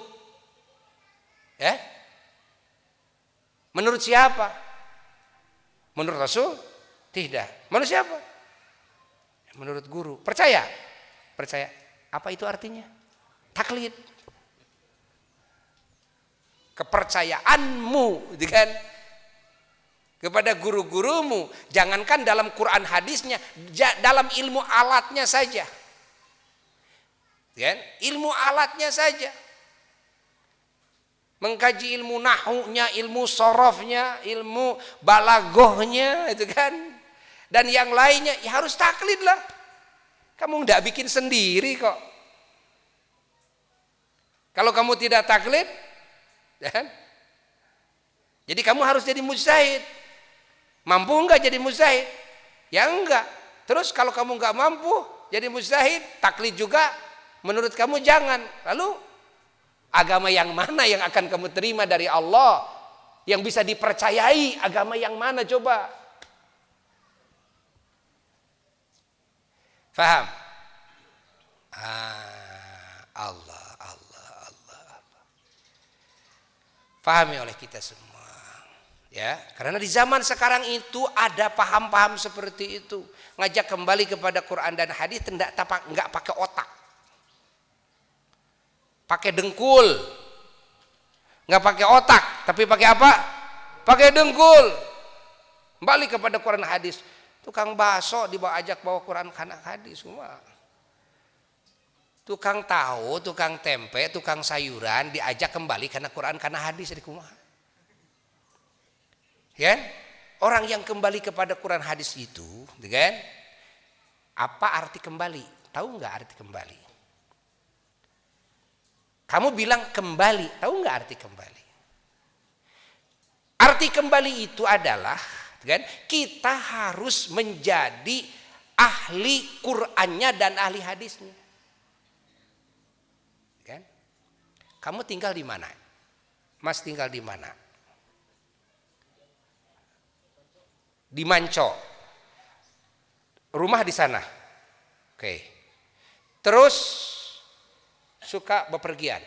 S1: Ya? Menurut siapa? Menurut Rasul? Tidak. Menurut siapa? Menurut guru. Percaya? Percaya. Apa itu artinya? Taklid. Kepercayaanmu, gitu kan? Kepada guru-gurumu, jangankan dalam Quran hadisnya, dalam ilmu alatnya saja. Ya, ilmu alatnya saja. Mengkaji ilmu nahwunya, ilmu sorofnya, ilmu balagohnya, itu kan. Dan yang lainnya, ya harus taklid lah. Kamu enggak bikin sendiri kok. Kalau kamu tidak taklid, ya kan? Jadi kamu harus jadi mujtahid. Mampu enggak jadi mujtahid? Ya enggak. Terus kalau kamu enggak mampu jadi mujtahid, taklid juga menurut kamu jangan. Lalu agama yang mana yang akan kamu terima dari Allah? Yang bisa dipercayai agama yang mana coba? Faham? Allah. Pahami oleh kita semua. Ya, karena di zaman sekarang itu ada paham-paham seperti itu, ngajak kembali kepada Quran dan hadis enggak pakai otak, pakai dengkul, nggak pakai otak, tapi pakai apa? Pakai dengkul. Balik kepada Quran hadis. Tukang bakso dibawa ajak bawa Quran karena hadis semua. Tukang tahu, tukang tempe, tukang sayuran diajak kembali karena Quran karena hadis di rumah. Ya, orang yang kembali kepada Quran hadis itu, kan? Apa arti kembali? Tahu nggak arti kembali? Kamu bilang kembali, tahu nggak arti kembali? Arti kembali itu adalah, kan? Kita harus menjadi ahli Qur'annya dan ahli hadisnya. Kan? Kamu tinggal di mana? Mas tinggal di mana? Di Manco. Rumah di sana. Oke. Terus suka bepergian.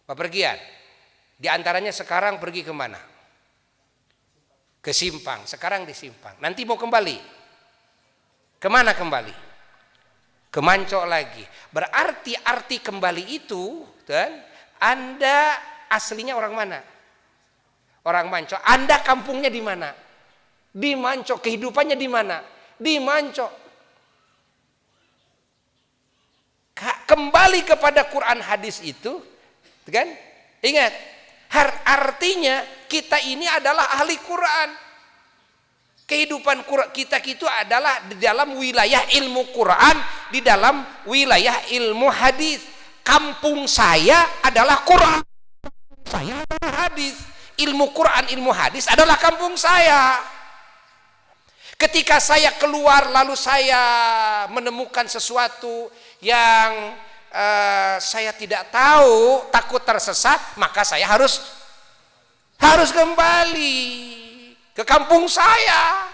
S1: Bepergian. Di antaranya sekarang pergi kemana? Ke Simpang. Sekarang di Simpang. Nanti mau kembali. Kemana kembali? Ke Manco lagi. Berarti arti kembali itu, dan Anda aslinya orang mana? Orang Manco. Anda kampungnya di mana? Di Manco. Kehidupannya di mana? Di Manco. Kembali kepada Quran hadis itu, kan? Ingat, artinya kita ini adalah ahli Quran. Kehidupan kita itu adalah di dalam wilayah ilmu Quran, di dalam wilayah ilmu hadis. Kampung saya adalah Quran, saya adalah hadis. Ilmu Quran, ilmu hadis adalah kampung saya. Ketika saya keluar lalu saya menemukan sesuatu yang saya tidak tahu, takut tersesat, maka saya harus kembali ke kampung saya.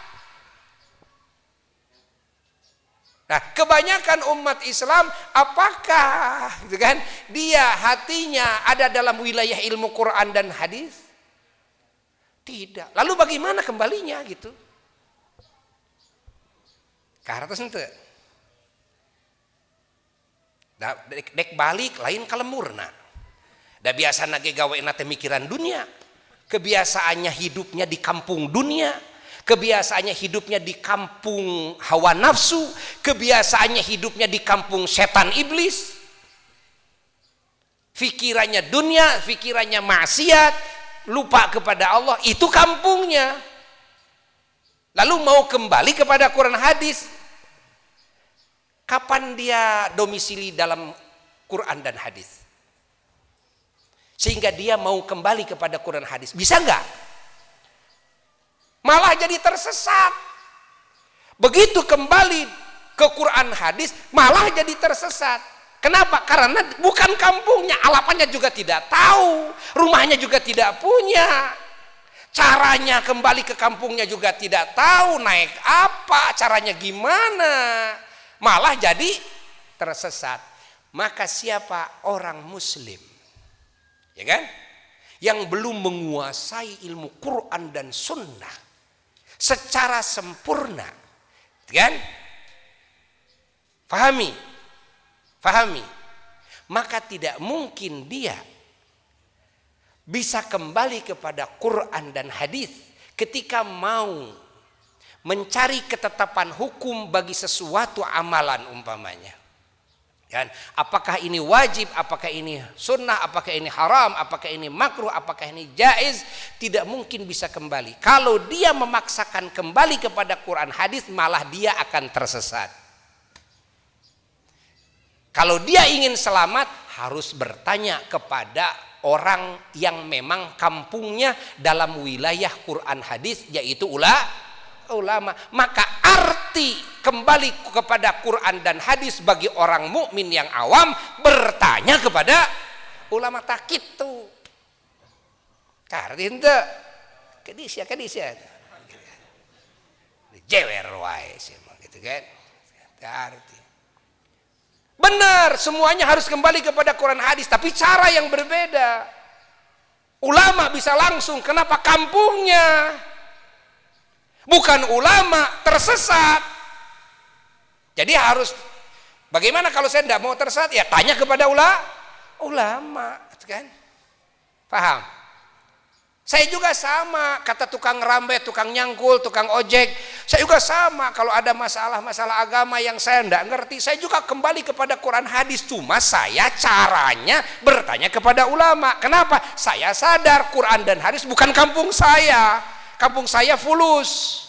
S1: Nah, kebanyakan umat Islam apakah gitu kan? Dia hatinya ada dalam wilayah ilmu Quran dan hadis? Tidak. Lalu bagaimana kembalinya gitu? Karena ente. Dek balik lain kalemurna. Da biasa nage gawe nate mikiran dunia. Kebiasaannya hidupnya di kampung dunia. Kebiasaannya hidupnya di kampung hawa nafsu. Kebiasaannya hidupnya di kampung setan iblis. Fikirannya dunia, fikirannya maksiat, lupa kepada Allah, itu kampungnya. Lalu mau kembali kepada Quran hadis, kapan dia domisili dalam Quran dan hadis? Sehingga dia mau kembali kepada Quran hadis, bisa enggak? Malah jadi tersesat. Begitu kembali ke Quran hadis, malah jadi tersesat. Kenapa? Karena bukan kampungnya, alapannya juga tidak tahu, rumahnya juga tidak punya, caranya kembali ke kampungnya juga tidak tahu, naik apa, caranya gimana, malah jadi tersesat. Maka siapa orang muslim, ya kan, yang belum menguasai ilmu Quran dan Sunnah secara sempurna, kan? Fahami, maka tidak mungkin dia bisa kembali kepada Quran dan hadis ketika mau mencari ketetapan hukum bagi sesuatu amalan umpamanya. Kan? Apakah ini wajib, apakah ini sunnah, apakah ini haram, apakah ini makruh, apakah ini jaiz, tidak mungkin bisa kembali. Kalau dia memaksakan kembali kepada Quran hadis, malah dia akan tersesat. Kalau dia ingin selamat, harus bertanya kepada orang yang memang kampungnya dalam wilayah Quran hadis, yaitu ulama. Maka arti kembali kepada Quran dan hadis bagi orang mukmin yang awam, bertanya kepada ulama. Tak itu. Karena itu kedisia. Jewer wae gitu kan. Arti. Benar, semuanya harus kembali kepada Quran hadis, tapi cara yang berbeda. Ulama bisa langsung, kenapa kampungnya? Bukan ulama tersesat. Jadi harus, bagaimana kalau saya tidak mau tersesat? Ya tanya kepada ulama, kan? Paham? Saya juga sama, kata tukang rambet, tukang nyangkul, tukang ojek. Saya juga sama, kalau ada masalah-masalah agama yang saya tidak ngerti, saya juga kembali kepada Quran hadis. Cuma saya caranya bertanya kepada ulama. Kenapa? Saya sadar Quran dan hadis bukan kampung saya. Kampung saya fulus.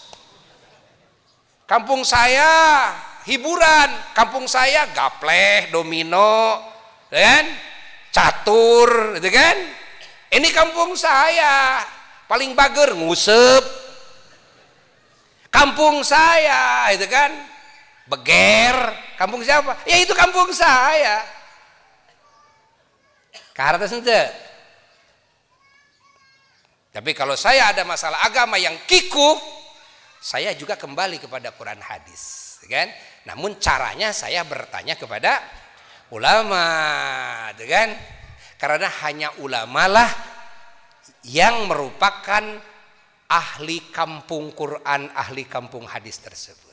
S1: Kampung saya hiburan. Kampung saya gapleh, domino, kan? Catur, gitu kan? Ini kampung saya, paling bager ngusep. Kampung saya, itu kan, beger. Kampung siapa? Ya itu kampung saya. Karena ente. Tapi kalau saya ada masalah agama yang kikuk, saya juga kembali kepada Quran hadis, kan? Namun caranya saya bertanya kepada ulama, kan? Karena hanya ulamalah yang merupakan ahli kampung Quran, ahli kampung hadis tersebut.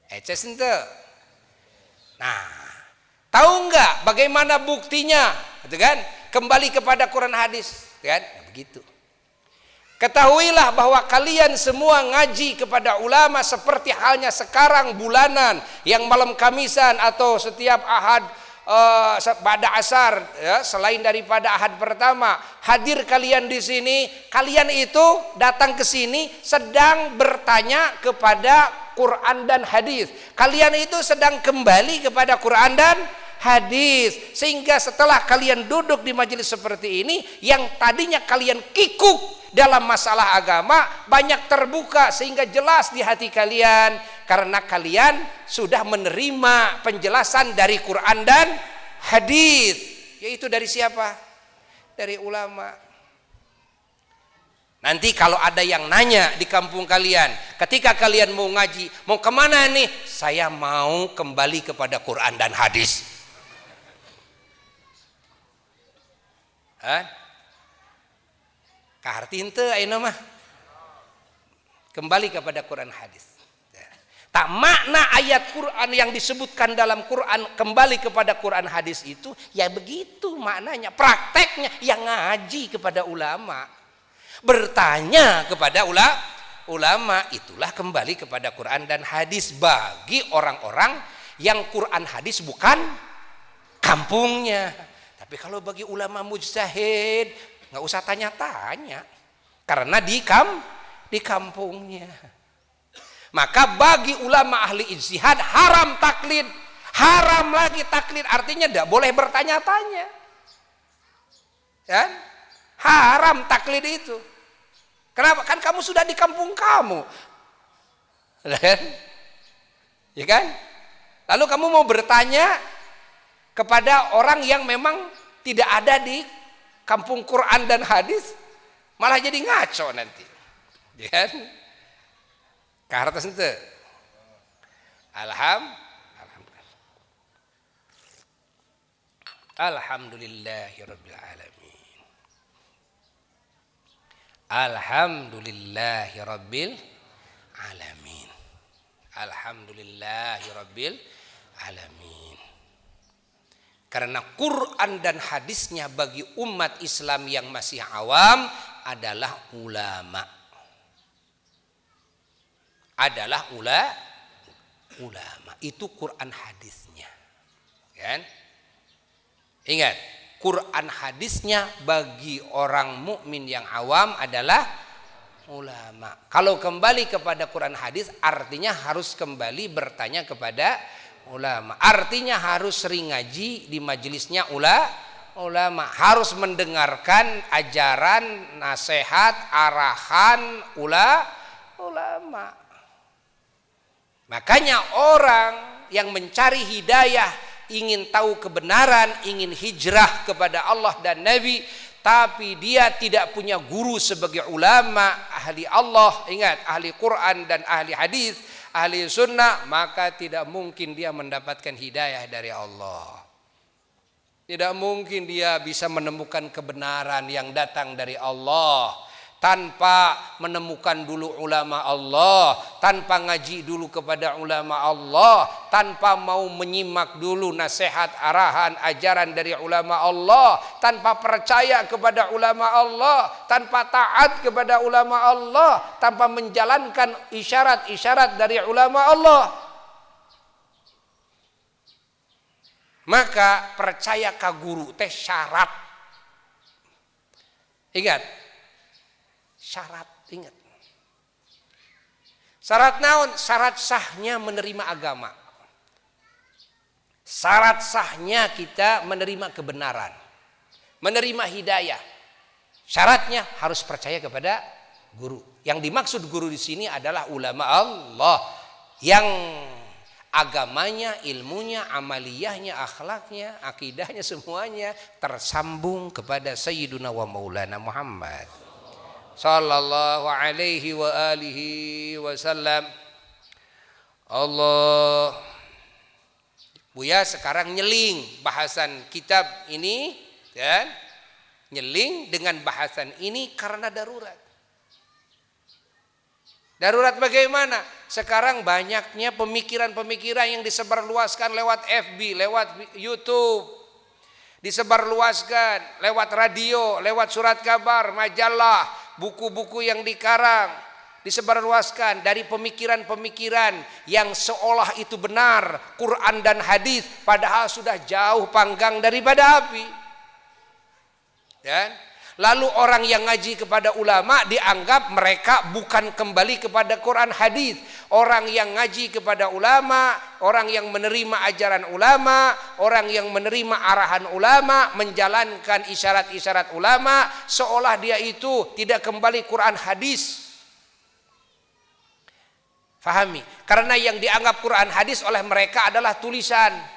S1: Eces ente. Nah, tahu nggak bagaimana buktinya, gitu kan? Kembali kepada Quran hadis, kan? Nah, begitu. Ketahuilah bahwa kalian semua ngaji kepada ulama seperti halnya sekarang bulanan yang malam Kamisan atau setiap Ahad pada asar, ya, selain daripada ahad pertama hadir kalian di sini, kalian itu datang ke sini sedang bertanya kepada Quran dan hadis. Kalian itu sedang kembali kepada Quran dan hadis, sehingga setelah kalian duduk di majelis seperti ini, yang tadinya kalian kikuk dalam masalah agama banyak terbuka sehingga jelas di hati kalian, karena kalian sudah menerima penjelasan dari Quran dan hadis, yaitu dari siapa? Dari ulama. Nanti kalau ada yang nanya di kampung kalian, ketika kalian mau ngaji, mau kemana nih? Saya mau kembali kepada Quran dan hadis. Kaharti henteu ayeuna mah. Kembali kepada Quran hadis. Tak makna ayat Quran yang disebutkan dalam Quran kembali kepada Quran hadis itu ya begitu maknanya. Prakteknya yang ngaji kepada ulama, bertanya kepada ulama, itulah kembali kepada Quran dan hadis bagi orang-orang yang Quran hadis bukan kampungnya. Tapi kalau bagi ulama mujtahid nggak usah tanya-tanya karena di kampungnya. Maka bagi ulama ahli ijtihad haram taklid, haram lagi taklid, artinya tidak boleh bertanya-tanya. Kan? Haram taklid itu. Kenapa? Kan kamu sudah di kampung kamu. Kan? Ya kan? Lalu kamu mau bertanya kepada orang yang memang tidak ada di kampung Quran dan hadis, malah jadi ngaco nanti. Ya kan? Kahartos ente. Alhamdulillahirabbil alamin. Alhamdulillahirabbil alamin. Alhamdulillahirabbil alamin. Karena Quran dan hadisnya bagi umat Islam yang masih awam adalah ulama. Adalah ulama. Itu Quran hadisnya. Kan? Ingat, Quran hadisnya bagi orang mukmin yang awam adalah ulama. Kalau kembali kepada Quran hadis artinya harus kembali bertanya kepada ulama. Artinya harus sering ngaji di majelisnya ulama. Harus mendengarkan ajaran, nasihat, arahan ulama. Makanya orang yang mencari hidayah, ingin tahu kebenaran, ingin hijrah kepada Allah dan Nabi, tapi dia tidak punya guru sebagai ulama, ahli Allah, ingat, ahli Quran dan ahli hadis, ahli sunnah, maka tidak mungkin dia mendapatkan hidayah dari Allah. Tidak mungkin dia bisa menemukan kebenaran yang datang dari Allah tanpa menemukan dulu ulama Allah, tanpa ngaji dulu kepada ulama Allah, tanpa mau menyimak dulu nasihat, arahan, ajaran dari ulama Allah, tanpa percaya kepada ulama Allah, tanpa taat kepada ulama Allah, tanpa menjalankan isyarat-isyarat dari ulama Allah. Maka percaya ka guru teh syarat. Ingat, syarat, ingat. Syarat naon? Syarat sahnya menerima agama. Syarat sahnya kita menerima kebenaran, menerima hidayah. Syaratnya harus percaya kepada guru. Yang dimaksud guru di sini adalah ulama Allah yang agamanya, ilmunya, amaliyahnya, akhlaknya, akidahnya semuanya tersambung kepada Sayyiduna wa Maulana Muhammad sallallahu alaihi wa alihi wasallam. Allah. Buya sekarang nyeling bahasan kitab ini, kan? Nyeling dengan bahasan ini karena darurat. Darurat bagaimana? Sekarang banyaknya pemikiran-pemikiran yang disebarluaskan lewat FB, lewat YouTube, disebarluaskan lewat radio, lewat surat kabar, majalah, buku-buku yang dikarang, disebarluaskan dari pemikiran-pemikiran yang seolah itu benar, Quran dan hadis, padahal sudah jauh panggang daripada api. Dan lalu orang yang ngaji kepada ulama dianggap mereka bukan kembali kepada Quran hadis. Orang yang ngaji kepada ulama, orang yang menerima ajaran ulama, orang yang menerima arahan ulama, menjalankan isyarat-isyarat ulama, seolah dia itu tidak kembali Quran hadis. Fahami? Karena yang dianggap Quran hadis oleh mereka adalah tulisan.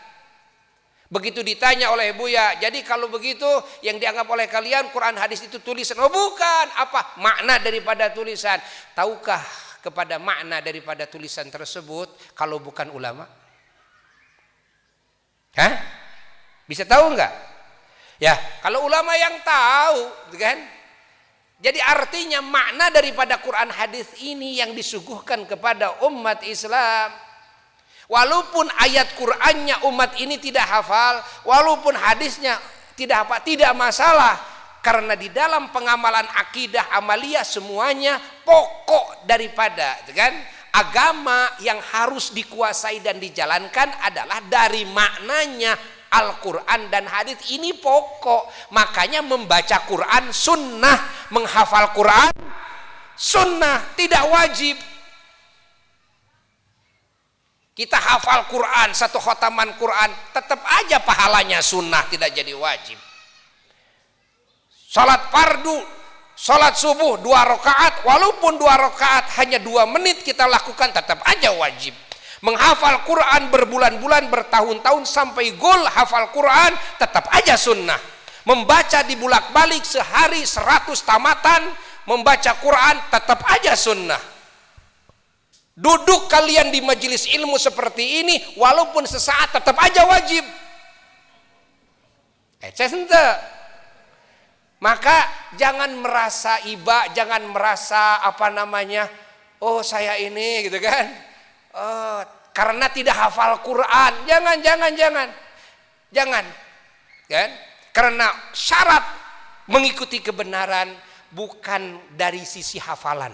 S1: Begitu ditanya oleh Buya, jadi kalau begitu yang dianggap oleh kalian Quran hadis itu tulisan. Oh bukan, apa makna daripada tulisan? Tahukah kepada makna daripada tulisan tersebut kalau bukan ulama? Hah? Bisa tahu enggak? Ya, kalau ulama yang tahu, kan? Jadi artinya makna daripada Quran hadis ini yang disuguhkan kepada umat Islam. Walaupun ayat Qur'annya umat ini tidak hafal, walaupun hadisnya tidak hafal, tidak masalah. Karena di dalam pengamalan akidah amaliyah semuanya pokok daripada kan, agama yang harus dikuasai dan dijalankan adalah dari maknanya Al-Quran dan hadis. Ini pokok. Makanya membaca Quran sunnah, menghafal Quran sunnah, tidak wajib. Kita hafal Quran, satu khotaman Quran, tetap aja pahalanya sunnah, tidak jadi wajib. Salat fardu, salat subuh 2 rakaat, walaupun 2 rakaat hanya 2 menit kita lakukan, tetap aja wajib. Menghafal Quran berbulan-bulan, bertahun-tahun sampai gol hafal Quran, tetap aja sunnah. Membaca di bulak-balik sehari 100 tamatan, membaca Quran tetap aja sunnah. Duduk kalian di majelis ilmu seperti ini, walaupun sesaat tetap aja wajib. Maka jangan merasa iba, jangan merasa oh saya ini gitu kan. Oh, karena tidak hafal Quran. Jangan. Kan? Karena syarat mengikuti kebenaran bukan dari sisi hafalan.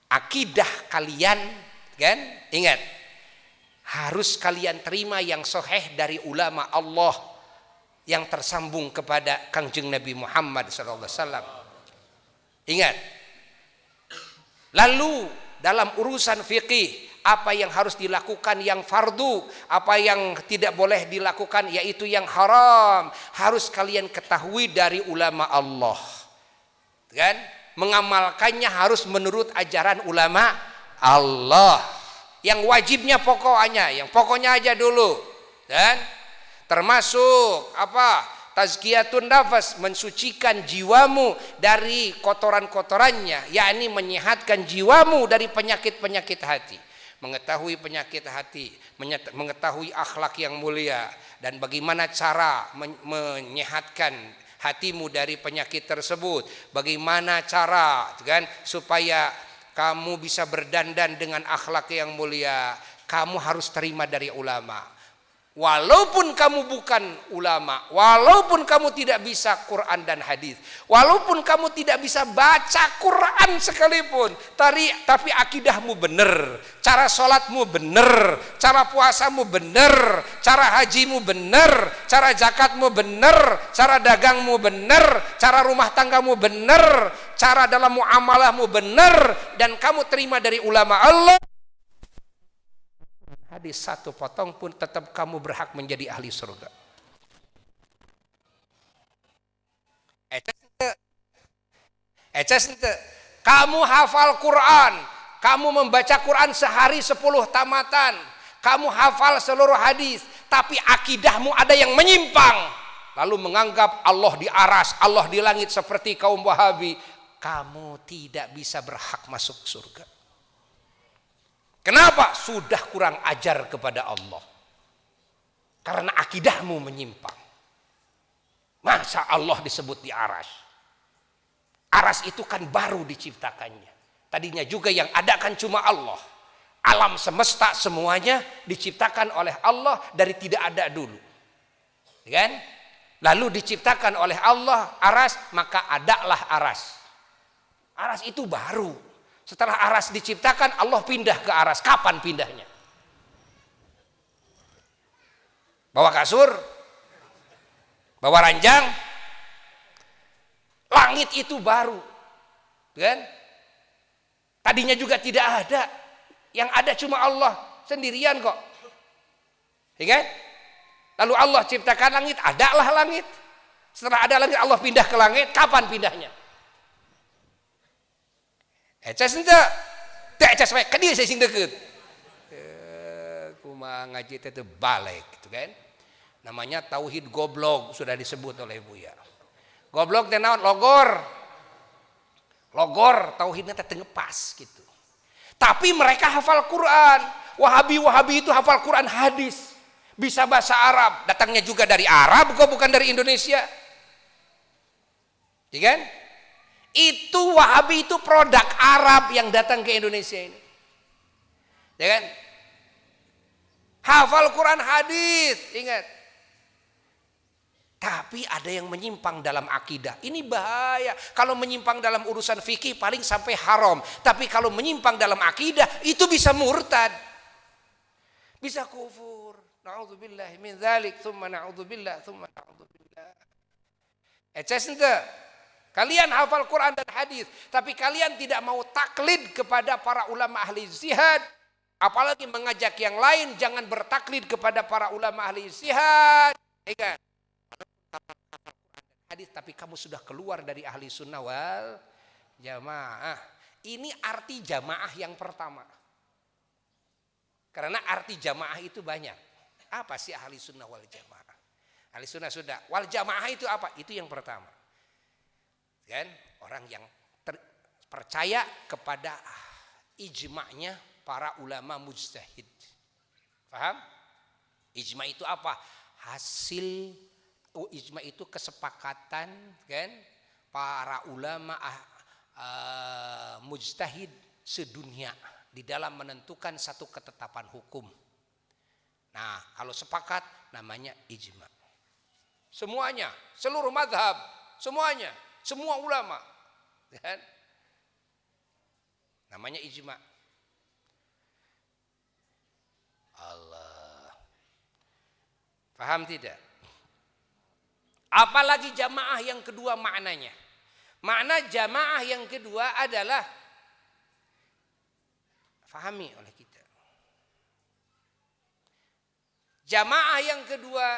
S1: Akidah kalian, kan? Ingat, harus kalian terima yang sahih dari ulama Allah yang tersambung kepada Kangjeng Nabi Muhammad SAW. Ingat. Lalu dalam urusan fikih, apa yang harus dilakukan yang fardu, apa yang tidak boleh dilakukan yaitu yang haram, harus kalian ketahui dari ulama Allah. Kan? Mengamalkannya harus menurut ajaran ulama Allah. Yang wajibnya pokoknya aja dulu. Dan termasuk tazkiyatun nafas, mensucikan jiwamu dari kotoran-kotorannya, yakni menyehatkan jiwamu dari penyakit-penyakit hati. Mengetahui penyakit hati, mengetahui akhlak yang mulia, dan bagaimana cara menyehatkan hatimu dari penyakit tersebut. Bagaimana cara kan supaya kamu bisa berdandan dengan akhlak yang mulia. Kamu harus terima dari ulama. Walaupun kamu bukan ulama, walaupun kamu tidak bisa Quran dan hadis, walaupun kamu tidak bisa baca Quran sekalipun, tapi akidahmu benar, cara sholatmu benar, cara puasamu benar, cara hajimu benar, cara zakatmu benar, cara dagangmu benar, cara rumah tanggamu benar, cara dalam muamalahmu benar, dan kamu terima dari ulama Allah, hadis satu potong pun tetap kamu berhak menjadi ahli surga. Kamu hafal Quran, kamu membaca Quran sehari 10 tamatan, kamu hafal seluruh hadis, tapi akidahmu ada yang menyimpang, lalu menganggap Allah di aras, Allah di langit seperti kaum Wahabi, kamu tidak bisa berhak masuk surga. Kenapa? Sudah kurang ajar kepada Allah. Karena akidahmu menyimpang. Masa Allah disebut di aras? Aras itu kan baru diciptakannya. Tadinya juga yang ada kan cuma Allah. Alam semesta semuanya diciptakan oleh Allah dari tidak ada dulu. Kan? Lalu diciptakan oleh Allah aras, maka adalah aras. Aras itu baru. Setelah aras diciptakan, Allah pindah ke aras. Kapan pindahnya? Bawa kasur? Bawa ranjang? Langit itu baru. Kan? Tadinya juga tidak ada. Yang ada cuma Allah sendirian kok. Ya kan? Lalu Allah ciptakan langit, adalah langit. Setelah ada langit, Allah pindah ke langit. Kapan pindahnya? Ecas ente, tak ecas baik, kadi saya sing deket. Kumaha ngaji itu balik, gitu kan? Namanya tauhid goblok, sudah disebut oleh Buya. Goblok teh naon? Logor, tauhidnya teh tengepas gitu. Tapi mereka hafal Quran. Wahabi itu hafal Quran hadis, bisa bahasa Arab, datangnya juga dari Arab kok, bukan dari Indonesia. Iya kan? Itu Wahabi itu produk Arab yang datang ke Indonesia ini. Ya kan? Hafal Quran hadis, ingat. Tapi ada yang menyimpang dalam akidah. Ini bahaya. Kalau menyimpang dalam urusan fikih paling sampai haram. Tapi kalau menyimpang dalam akidah itu bisa murtad. Bisa kufur. Na'udzubillah min dzalik, tsumma na'udzubillah, tsumma na'udzubillah. Kalian hafal Quran dan hadis, tapi kalian tidak mau taklid kepada para ulama ahli ijtihad, apalagi mengajak yang lain jangan bertaklid kepada para ulama ahli ijtihad. Ingat, hadis tapi kamu sudah keluar dari ahli sunnah wal jamaah. Ini arti jamaah yang pertama. Karena arti jamaah itu banyak. Apa sih ahli sunnah wal jamaah? Ahli sunnah sudah. Wal jamaah itu apa? Itu yang pertama. Kan? Orang yang percaya kepada ijma'nya para ulama mujtahid. Paham? Ijma' itu apa? Hasil ijma' itu kesepakatan kan para ulama mujtahid sedunia di dalam menentukan satu ketetapan hukum. Nah, kalau sepakat namanya ijma'. Semuanya, seluruh mazhab, semuanya, semua ulama, kan? Namanya ijma'. Allah. Paham tidak? Apalagi jamaah yang kedua maknanya. Makna jamaah yang kedua adalah fahami oleh kita. Jamaah yang kedua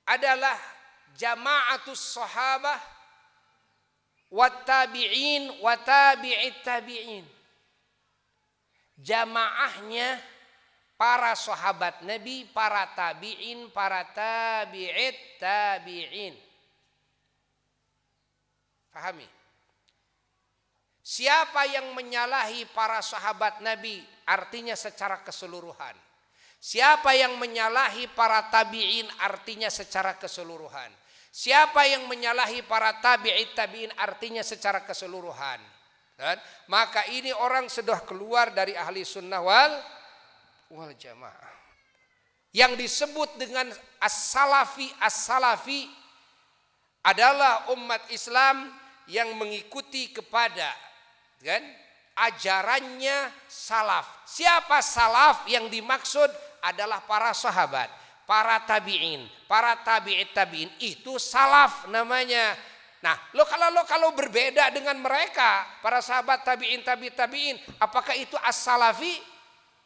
S1: adalah jama'atus sahabah wat tabi'in wa tabi'it tabi'in. Jamaahnya para sahabat Nabi, para tabi'in, para tabi'it tabi'in. Pahami? Siapa yang menyalahi para sahabat Nabi artinya secara keseluruhan. Siapa yang menyalahi para tabi'in artinya secara keseluruhan. Siapa yang menyalahi para tabi'it tabi'in artinya secara keseluruhan. Dan maka ini orang sudah keluar dari ahli sunnah wal jamaah. Yang disebut dengan as-salafi adalah umat Islam yang mengikuti kepada kan ajarannya salaf. Siapa salaf yang dimaksud adalah para sahabat, para tabi'in, para tabi'it tabi'in, itu salaf namanya. Nah, kalau berbeda dengan mereka, para sahabat tabi'in, tabi'it tabi'in, apakah itu as-salafi?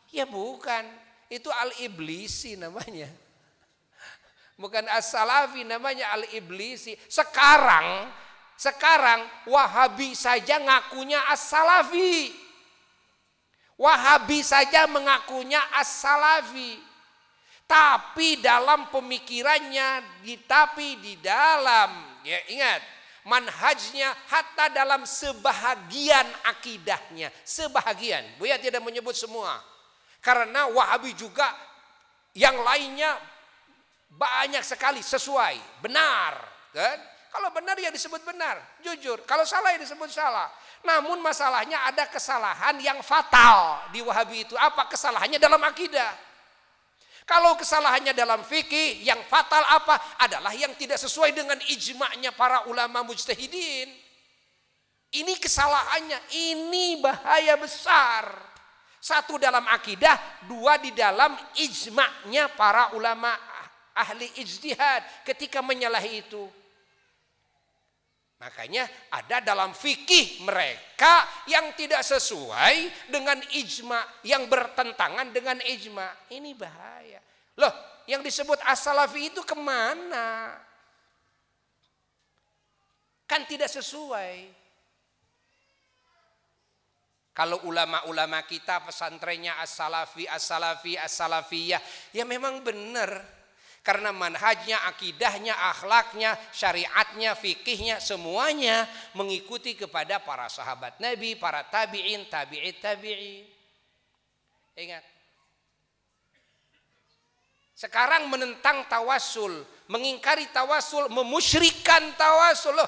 S1: Ya bukan, itu al-iblisi namanya. Bukan as-salafi, namanya al-iblisi. Sekarang Wahabi saja ngakunya as-salafi. Wahabi saja mengakunya as-salafi. Tapi dalam pemikirannya, tapi di dalam, ya ingat, manhajnya hatta dalam sebahagian akidahnya. Sebahagian, Buya tidak menyebut semua. Karena Wahabi juga yang lainnya banyak sekali sesuai, benar, kan? Kalau benar ya disebut benar, jujur. Kalau salah ya disebut salah. Namun masalahnya ada kesalahan yang fatal di Wahabi itu. Apa kesalahannya dalam akidah? Kalau kesalahannya dalam fikih, yang fatal apa? Adalah yang tidak sesuai dengan ijma'nya para ulama mujtahidin. Ini kesalahannya, ini bahaya besar. Satu dalam akidah, dua di dalam ijma'nya para ulama ahli ijtihad ketika menyalahi itu. Makanya ada dalam fikih mereka yang tidak sesuai dengan ijma, yang bertentangan dengan ijma. Ini bahaya. Loh, yang disebut as-salafi itu kemana? Kan tidak sesuai. Kalau ulama-ulama kita pesantrennya as-salafi, as-salafi, as-salafiyah, ya memang benar. Karena manhajnya, akidahnya, akhlaknya, syariatnya, fikihnya, semuanya mengikuti kepada para sahabat Nabi, para tabi'in, tabi'it, tabi'in. Ingat. Sekarang menentang tawasul, mengingkari tawasul, memusyrikan tawasul. Loh,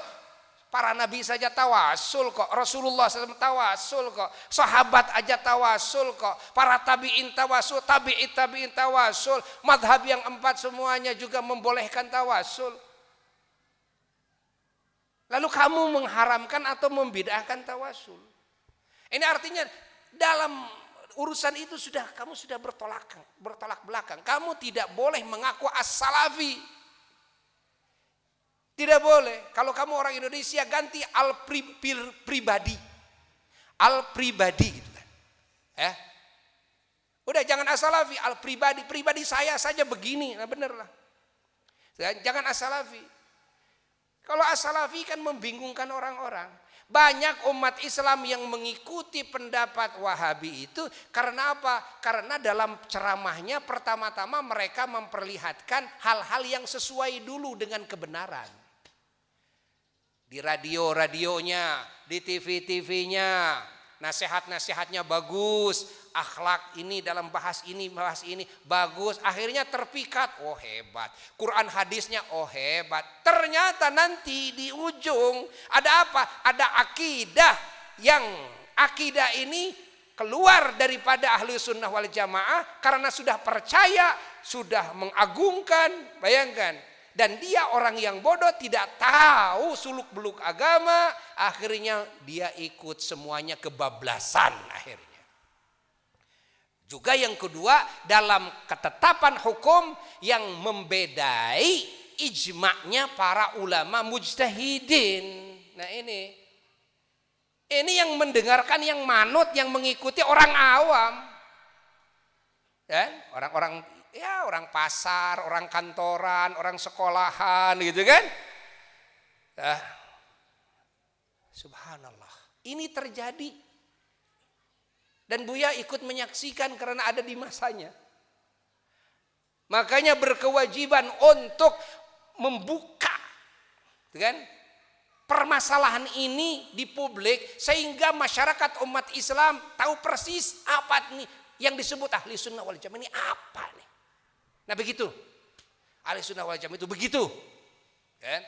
S1: Para nabi saja tawasul kok, Rasulullah SAW tawasul kok, sahabat aja tawasul kok, para tabi'in tawasul, tabi'in tawasul, madhab yang 4 semuanya juga membolehkan tawasul. Lalu kamu mengharamkan atau membid'ahkan tawasul. Ini artinya dalam urusan itu kamu sudah bertolak belakang. Kamu tidak boleh mengaku as-salafi. Tidak boleh. Kalau kamu orang Indonesia ganti al-pribadi. Al-pribadi gitu kan. Udah jangan as-salafi, al-pribadi. Pribadi saya saja begini. Nah bener lah. Jangan as-salafi. Kalau as-salafi kan membingungkan orang-orang. Banyak umat Islam yang mengikuti pendapat Wahabi itu karena apa? Karena dalam ceramahnya pertama-tama mereka memperlihatkan hal-hal yang sesuai dulu dengan kebenaran. Di radio-radionya, di TV-TV-nya, nasihat-nasihatnya bagus, akhlak ini dalam bahas ini bagus, akhirnya terpikat, oh hebat. Quran hadisnya, oh hebat. Ternyata nanti di ujung ada apa? Ada akidah yang akidah ini keluar daripada ahli sunnah wal jamaah karena sudah percaya, sudah mengagungkan, bayangkan. Dan dia orang yang bodoh, tidak tahu suluk-beluk agama, akhirnya dia ikut semuanya kebablasan akhirnya. Juga yang kedua, dalam ketetapan hukum yang membedai ijma'nya para ulama mujtahidin. Nah ini yang mendengarkan, yang manut, yang mengikuti orang awam. Dan orang-orang ya orang pasar, orang kantoran, orang sekolahan gitu kan. Subhanallah. Ini terjadi. Dan Buya ikut menyaksikan karena ada di masanya. Makanya berkewajiban untuk membuka kan, permasalahan ini di publik sehingga masyarakat umat Islam tahu persis apa nih yang disebut ahli sunnah wal jamaah ini apa nih. Nah begitu, ahli sunnah wal jamaah itu begitu, kan?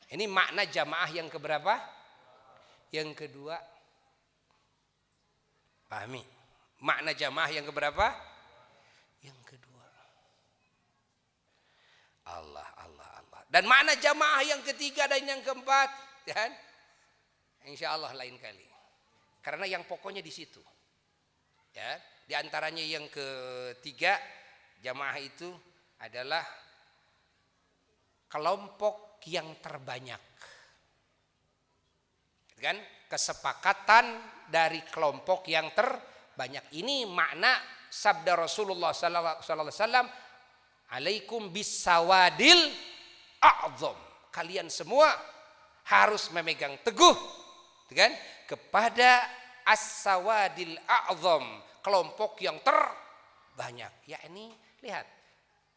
S1: Ini makna jamaah yang keberapa? Yang kedua, pahami? Makna jamaah yang keberapa? Yang kedua, Allah. Dan makna jamaah yang ketiga dan yang keempat, kan? Insya Allah lain kali. Karena yang pokoknya di situ, ya. Di antaranya yang ketiga. Jamaah itu adalah kelompok yang terbanyak. Kan? Kesepakatan dari kelompok yang terbanyak. Ini makna sabda Rasulullah sallallahu alaihi wasallam, "Alaikum bisawadil a'zam." Kalian semua harus memegang teguh, kan? Kepada as-sawadil a'zam, kelompok yang terbanyak. Ya ini lihat,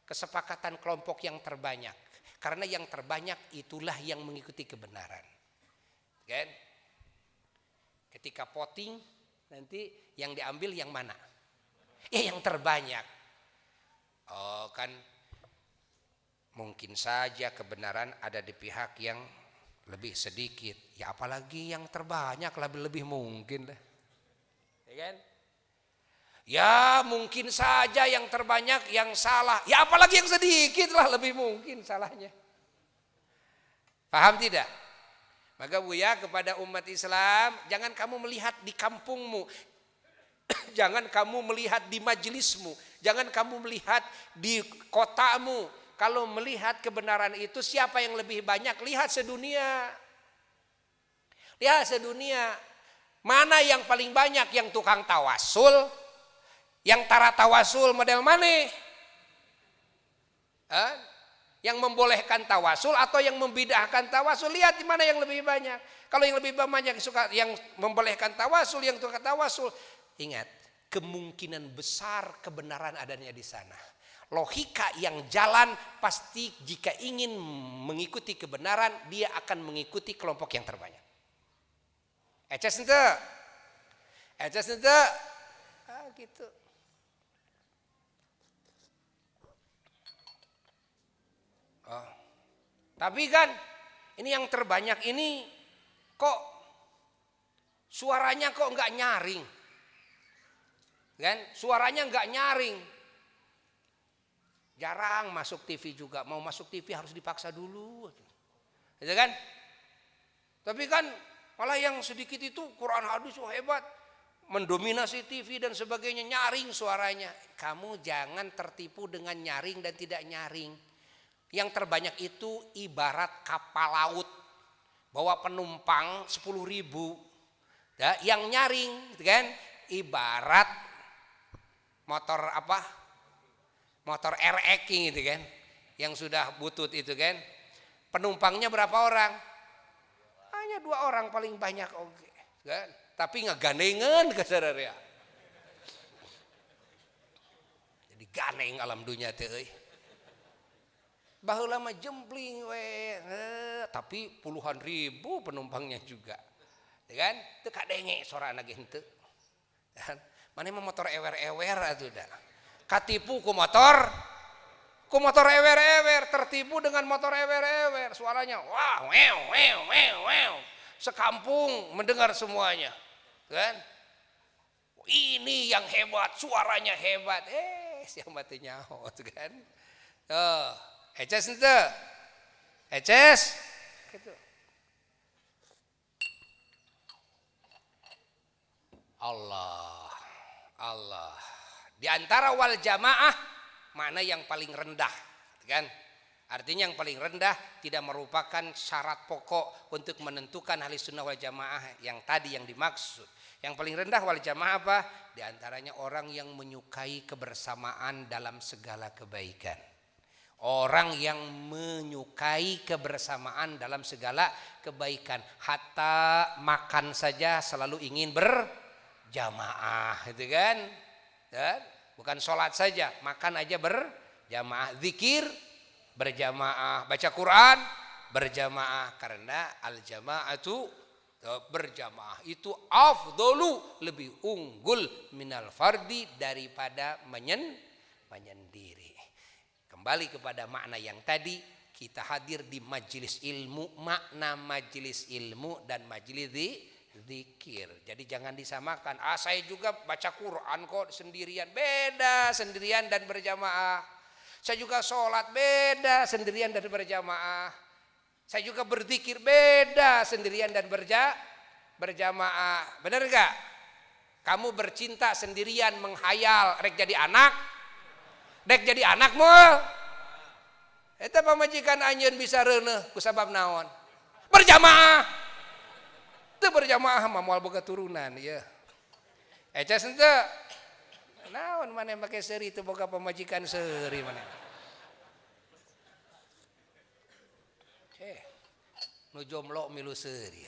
S1: kesepakatan kelompok yang terbanyak. Karena yang terbanyak itulah yang mengikuti kebenaran. Kan? Ketika voting nanti yang diambil yang mana? Ya yang terbanyak. Oh kan mungkin saja kebenaran ada di pihak yang lebih sedikit. Ya apalagi yang terbanyak lebih mungkin lah. Ya kan? Ya mungkin saja yang terbanyak yang salah. Ya apalagi yang sedikit lah lebih mungkin salahnya. Paham tidak? Maka Buya kepada umat Islam, jangan kamu melihat di kampungmu. Jangan kamu melihat di majelismu. Jangan kamu melihat di kotamu. Kalau melihat kebenaran itu siapa yang lebih banyak? Lihat sedunia. Lihat sedunia. Mana yang paling banyak? Yang tukang tawasul? Yang tara tawasul model mana? Yang membolehkan tawasul atau yang membid'ahkan tawasul? Lihat di mana yang lebih banyak. Kalau yang lebih banyak suka yang membolehkan tawasul, yang tukang tawasul, ingat kemungkinan besar kebenaran adanya di sana. Logika yang jalan pasti jika ingin mengikuti kebenaran dia akan mengikuti kelompok yang terbanyak. Eces ente, gitu. Oh. Tapi kan ini yang terbanyak ini kok suaranya kok nggak nyaring, kan? Suaranya nggak nyaring, jarang masuk TV juga. Mau masuk TV harus dipaksa dulu, gitu kan? Tapi kan malah yang sedikit itu Quran hadis hebat, mendominasi TV dan sebagainya, nyaring suaranya. Kamu jangan tertipu dengan nyaring dan tidak nyaring. Yang terbanyak itu ibarat kapal laut bawa penumpang 10.000, ya, yang nyaring, gitu kan? Ibarat motor apa? Motor RX gitu kan, yang sudah butut itu kan. Penumpangnya berapa orang? Hanya 2 orang paling banyak, oke, kan? Tapi ngegandengan ke saudara. Jadi ganeng alam dunia teh euy. Baheula mah jempling we, tapi puluhan ribu penumpangnya juga. Ya kan? Teu kadenge sorana ge henteu. Kan? Mane mah motor ewer-ewer atuh da. Katipu ku motor ewer-ewer, tertipu dengan motor ewer-ewer. Suaranya wah, wew wew wew wew. Sekampung mendengar semuanya. Kan? Ini yang hebat, suaranya hebat. Siapa teh nyaho kan? Eces ente. Eces. Gitu. Allah. Di antara wal jamaah mana yang paling rendah, kan? Artinya yang paling rendah tidak merupakan syarat pokok untuk menentukan ahli sunnah wal jamaah yang tadi yang dimaksud. Yang paling rendah wal jamaah apa? Di antaranya orang yang menyukai kebersamaan dalam segala kebaikan. Orang yang menyukai kebersamaan dalam segala kebaikan. Hatta makan saja selalu ingin berjamaah, gitu kan? Dan bukan sholat saja, makan aja berjamaah, zikir berjamaah, baca Quran berjamaah, karena al jamaatu berjamaah itu afdolu, lebih unggul minal fardi, daripada menyendiri. Kembali kepada makna yang tadi, kita hadir di majelis ilmu, makna majelis ilmu dan majelis zikir. Jadi jangan disamakan. Saya juga baca Quran kok sendirian. Beda sendirian dan berjamaah. Saya juga sholat, beda sendirian dan berjamaah. Saya juga berzikir, beda sendirian dan berjamaah. Benar gak? Kamu bercinta sendirian menghayal rek jadi anak, mul. Eta pamajikan anjeun bisa reuneuh ku sabab naon? Berjamaah. Teu berjamaah mah moal boga turunan ieu. Eces henteu. Naon maneh make seuri teu boga pamajikan seuri maneh. Nu jomblo milu seuri.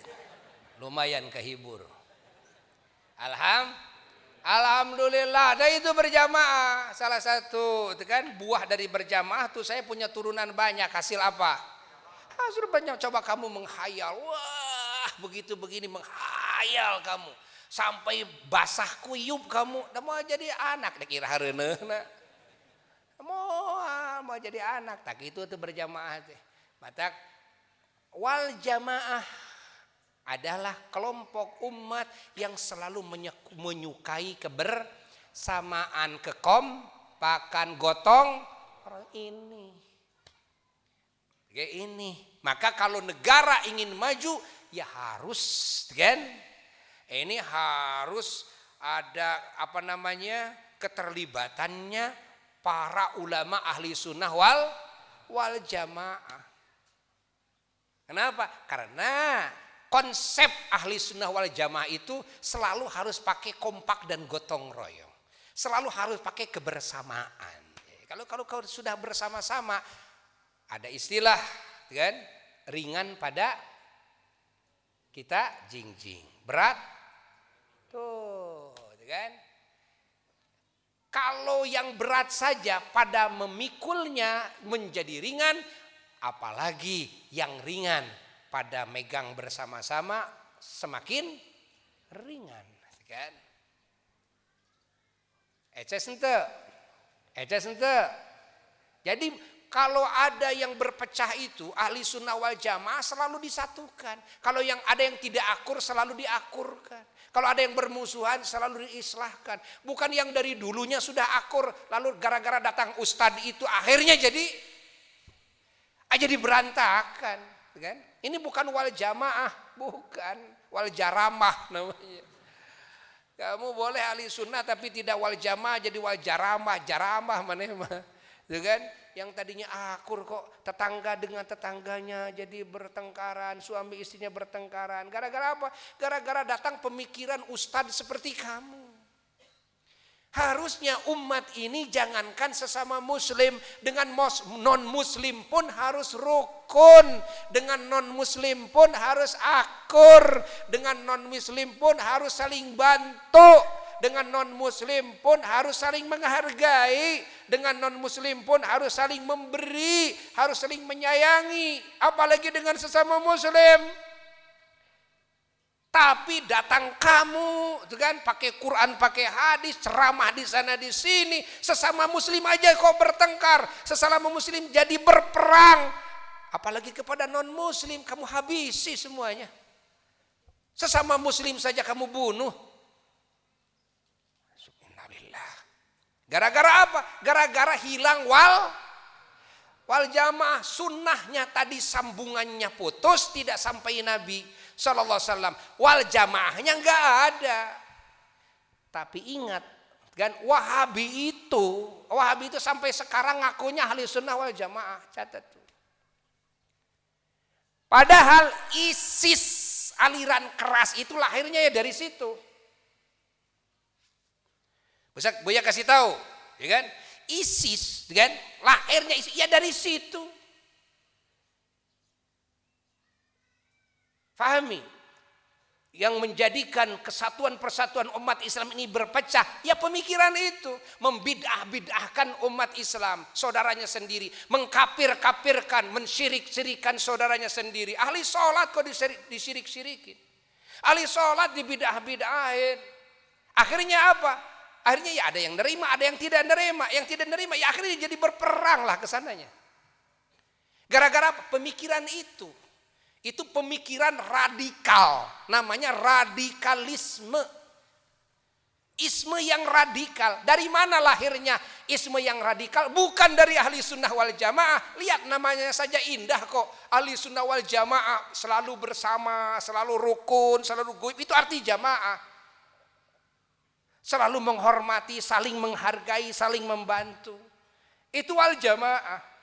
S1: Lumayan kehibur. Alhamdulillah, dan itu berjamaah. Salah satu itu kan buah dari berjamaah tuh, saya punya turunan banyak. Hasil apa? Hasil banyak. Coba kamu menghayal, wah begitu begini, menghayal kamu sampai basah kuyup kamu. Udah mau jadi anak, dikira hareuneuhna. Mau jadi anak, tak itu tuh berjamaah teh. Matak wal jamaah adalah kelompok umat yang selalu menyukai kebersamaan, kekompakan, gotong orang ini. Kayak ini. Maka kalau negara ingin maju, ya harus kan? Ini harus ada keterlibatannya para ulama ahli sunnah wal jamaah. Kenapa? Karena konsep ahli sunnah wal jamaah itu selalu harus pakai kompak dan gotong royong. Selalu harus pakai kebersamaan. Kalau sudah bersama-sama, ada istilah kan, ringan pada kita jingjing, berat tuh kan. Kalau yang berat saja pada memikulnya menjadi ringan, apalagi yang ringan pada megang bersama-sama semakin ringan, kan? Eces ente. Jadi kalau ada yang berpecah itu ahli sunnah wal jamaah selalu disatukan. Kalau yang ada yang tidak akur selalu diakurkan. Kalau ada yang bermusuhan selalu diislahkan. Bukan yang dari dulunya sudah akur lalu gara-gara datang ustadz itu akhirnya jadi berantakan, kan? Ini bukan wal jamaah, bukan wal jaramah namanya. Kamu boleh ahli sunnah tapi tidak wal jamaah jadi wal jaramah mana mah. Gitu kan? Yang tadinya akur kok tetangga dengan tetangganya jadi bertengkaran, suami istrinya bertengkaran. Gara-gara apa? Gara-gara datang pemikiran ustadz seperti kamu. Harusnya umat ini jangankan sesama muslim, dengan non muslim pun harus rukun, dengan non muslim pun harus akur, dengan non muslim pun harus saling bantu, dengan non muslim pun harus saling menghargai, dengan non muslim pun harus saling memberi, harus saling menyayangi, apalagi dengan sesama muslim. Tapi datang kamu, itu kan, pakai Quran, pakai hadis, ceramah di sana di sini, sesama muslim aja kok bertengkar, sesama muslim jadi berperang, apalagi kepada non muslim kamu habisi semuanya. Sesama muslim saja kamu bunuh. Subhanallah. Gara-gara apa? Gara-gara hilang wal jamaah. Sunnahnya tadi sambungannya putus, tidak sampai Nabi Sallallahu Alaihi Wasallam. Wal jamaahnya nggak ada. Tapi ingat kan, Wahabi itu sampai sekarang ngakunya ahli sunnah wal jamaah. Catat tuh. Padahal ISIS, aliran keras itu lahirnya ya dari situ. Buya kasih tahu, ya kan? ISIS, kan? Lahirnya ISIS ya dari situ. Fahami, yang menjadikan kesatuan persatuan umat Islam ini berpecah, ya pemikiran itu, membid'ah-bid'ahkan umat Islam, saudaranya sendiri, mengkafir-kafirkan, mensyirik-syirikan saudaranya sendiri. Ahli sholat kok disyirik-syirikin, ahli sholat dibid'ah-bid'ahin. Akhirnya apa? Akhirnya ya ada yang nerima, ada yang tidak nerima. Yang tidak nerima ya akhirnya jadi berperang lah kesananya. Gara-gara pemikiran itu. Itu pemikiran radikal, namanya radikalisme. Isme yang radikal. Dari mana lahirnya isme yang radikal? Bukan dari ahli sunnah wal jamaah. Lihat namanya saja indah kok. Ahli sunnah wal jamaah selalu bersama, selalu rukun, selalu goib. Itu arti jamaah. Selalu menghormati, saling menghargai, saling membantu. Itu wal jamaah.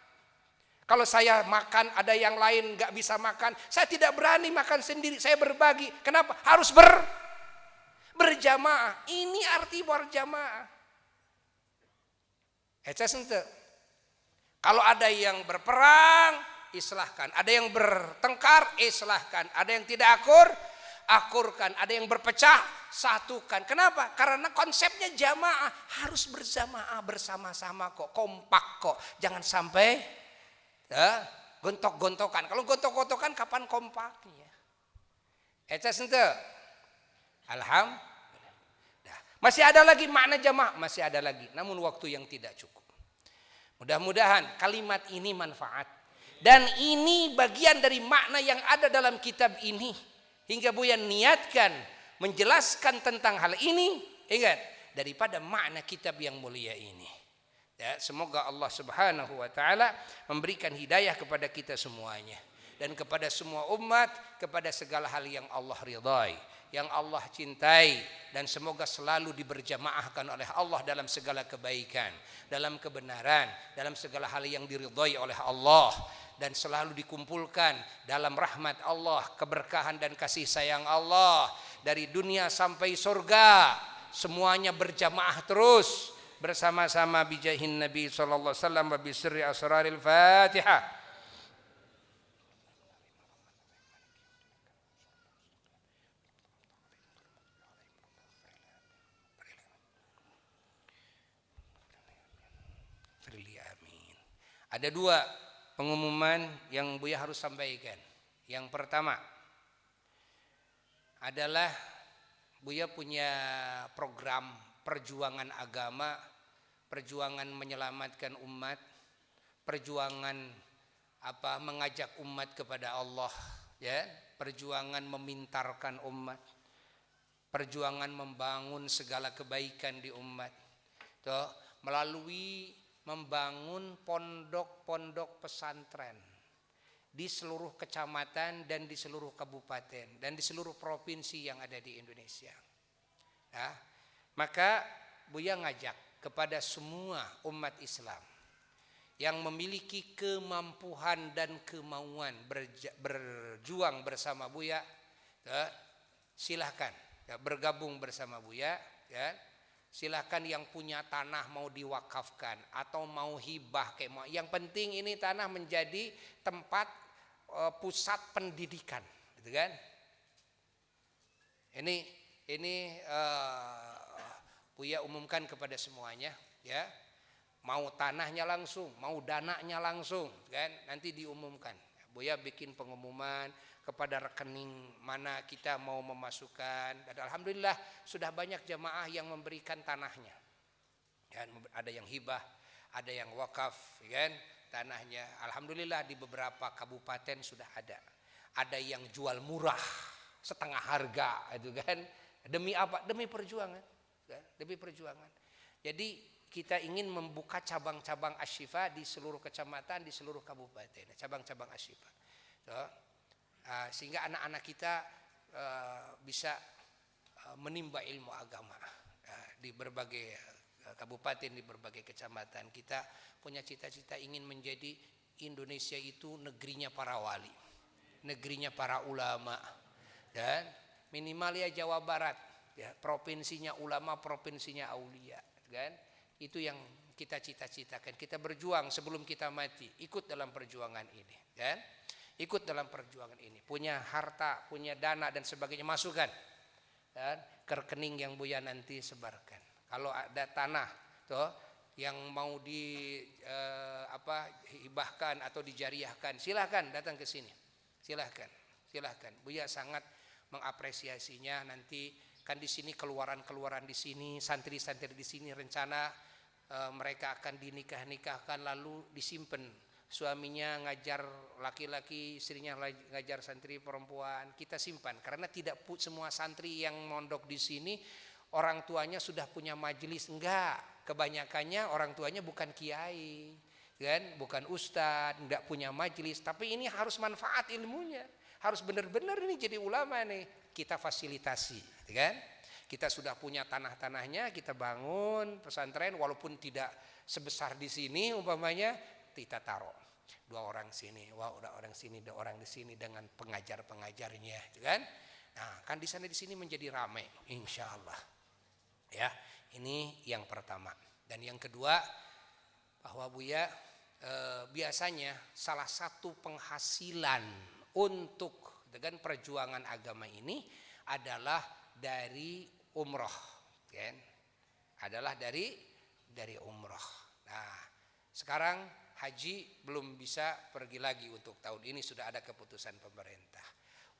S1: Kalau saya makan, ada yang lain gak bisa makan, saya tidak berani makan sendiri, saya berbagi. Kenapa? Harus berjamaah. Ini arti berjamaah. Kalau ada yang berperang, islahkan. Ada yang bertengkar, islahkan. Ada yang tidak akurkan. Ada yang berpecah, satukan. Kenapa? Karena konsepnya jamaah. Harus berjamaah bersama-sama kok, kompak kok. Jangan sampai gontok-gontokan. Kalau gontok-gontokan kapan kompaknya? Alhamdulillah. Masih ada lagi makna jamaah, masih ada lagi. Namun waktu yang tidak cukup. Mudah-mudahan kalimat ini manfaat. Dan ini bagian dari makna yang ada dalam kitab ini. Hingga Buya niatkan menjelaskan tentang hal ini. Ingat, daripada makna kitab yang mulia ini. Ya, semoga Allah Subhanahu wa taala memberikan hidayah kepada kita semuanya dan kepada semua umat, kepada segala hal yang Allah ridhai, yang Allah cintai, dan semoga selalu diberjamaahkan oleh Allah dalam segala kebaikan, dalam kebenaran, dalam segala hal yang diridhai oleh Allah, dan selalu dikumpulkan dalam rahmat Allah, keberkahan dan kasih sayang Allah dari dunia sampai surga. Semuanya berjamaah terus bersama-sama bijahin Nabi sallallahu alaihi wasallam wa bi sirri asraril Fatihah. Amin. Ada dua pengumuman yang Buya harus sampaikan. Yang pertama adalah Buya punya program perjuangan agama, perjuangan menyelamatkan umat, perjuangan mengajak umat kepada Allah, ya, perjuangan memintarkan umat, perjuangan membangun segala kebaikan di umat, toh, melalui membangun pondok-pondok pesantren di seluruh kecamatan dan di seluruh kabupaten dan di seluruh provinsi yang ada di Indonesia. Ya, maka Buya ngajak kepada semua umat Islam yang memiliki kemampuan dan kemauan berjuang bersama Buya, ya, silahkan, ya, bergabung bersama Buya, ya. Silahkan yang punya tanah mau diwakafkan atau mau hibah, yang penting ini tanah menjadi tempat pusat pendidikan, gitu kan? Ini Buya umumkan kepada semuanya, ya. Mau tanahnya langsung, mau dananya langsung, kan? Nanti diumumkan. Buya bikin pengumuman kepada rekening mana kita mau memasukkan. Dan alhamdulillah sudah banyak jamaah yang memberikan tanahnya. Ya, ada yang hibah, ada yang wakaf, kan? Tanahnya. Alhamdulillah di beberapa kabupaten sudah ada. Ada yang jual murah, setengah harga, itu kan? Demi apa? Demi perjuangan, kan? Demi perjuangan. Jadi kita ingin membuka cabang-cabang Asy-Syifa di seluruh kecamatan, di seluruh kabupaten, cabang-cabang Asy-Syifa. So, sehingga anak-anak kita bisa menimba ilmu agama di berbagai kabupaten, di berbagai kecamatan. Kita punya cita-cita ingin menjadi Indonesia itu negerinya para wali, negerinya para ulama, dan minimal ya Jawa Barat, ya, provinsinya ulama, provinsinya aulia, kan? Itu yang kita cita-citakan. Kita berjuang sebelum kita mati, ikut dalam perjuangan ini, kan? Ikut dalam perjuangan ini. Punya harta, punya dana dan sebagainya, masukkan, kan? Ke rekening yang Buya nanti sebarkan. Kalau ada tanah toh yang mau hibahkan atau dijariahkan, silahkan datang ke sini. Silahkan. Buya sangat mengapresiasinya. Nanti kan di sini keluaran di sini, santri-santri di sini rencana mereka akan dinikahkan lalu disimpan. Suaminya ngajar laki-laki, istrinya ngajar santri perempuan. Kita simpan karena tidak semua santri yang mondok di sini orang tuanya sudah punya majelis, enggak. Kebanyakannya orang tuanya bukan kiai, kan? Bukan ustadz, enggak punya majelis, tapi ini harus manfaat ilmunya. Harus benar-benar ini jadi ulama nih. Kita fasilitasi, kan? Kita sudah punya tanah-tanahnya, kita bangun pesantren walaupun tidak sebesar di sini umpamanya, kita taruh 2 orang sini, udah orang sini, 2 orang di sini dengan pengajar-pengajarnya, kan? Nah, kan di sana di sini menjadi ramai, insya Allah. Ya, ini yang pertama. Dan yang kedua, bahwa Buya biasanya salah satu penghasilan untuk dengan perjuangan agama ini adalah dari umroh, kan? Adalah dari umroh. Nah, sekarang haji belum bisa pergi lagi untuk tahun ini, sudah ada keputusan pemerintah.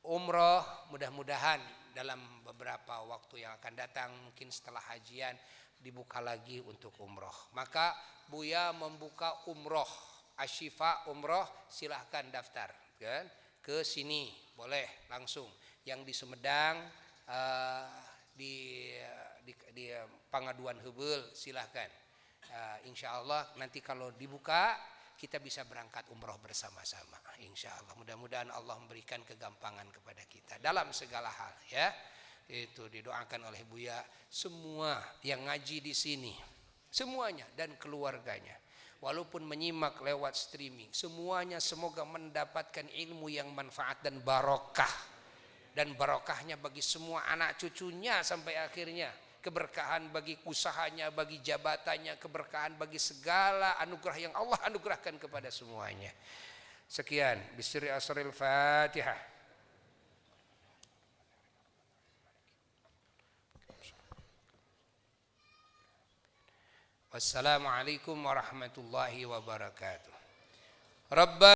S1: Umroh mudah-mudahan dalam beberapa waktu yang akan datang, mungkin setelah hajian dibuka lagi untuk umroh. Maka Buya membuka umroh, Asy-Syifa umroh, silahkan daftar, kan? Ke sini boleh langsung. Yang di Sumedang, di Pangaduan Heubeul, silahkan. Insya Allah nanti kalau dibuka kita bisa berangkat umroh bersama-sama. Insya Allah, mudah-mudahan Allah memberikan kegampangan kepada kita dalam segala hal, ya. Itu didoakan oleh Buya semua yang ngaji di sini, semuanya dan keluarganya. Walaupun menyimak lewat streaming, semuanya semoga mendapatkan ilmu yang manfaat dan barokah. Dan barokahnya bagi semua anak cucunya sampai akhirnya. Keberkahan bagi usahanya, bagi jabatannya, keberkahan bagi segala anugerah yang Allah anugerahkan kepada semuanya. Sekian, bisri asril Fatihah. Wassalamualaikum warahmatullahi wabarakatuh. Rabbana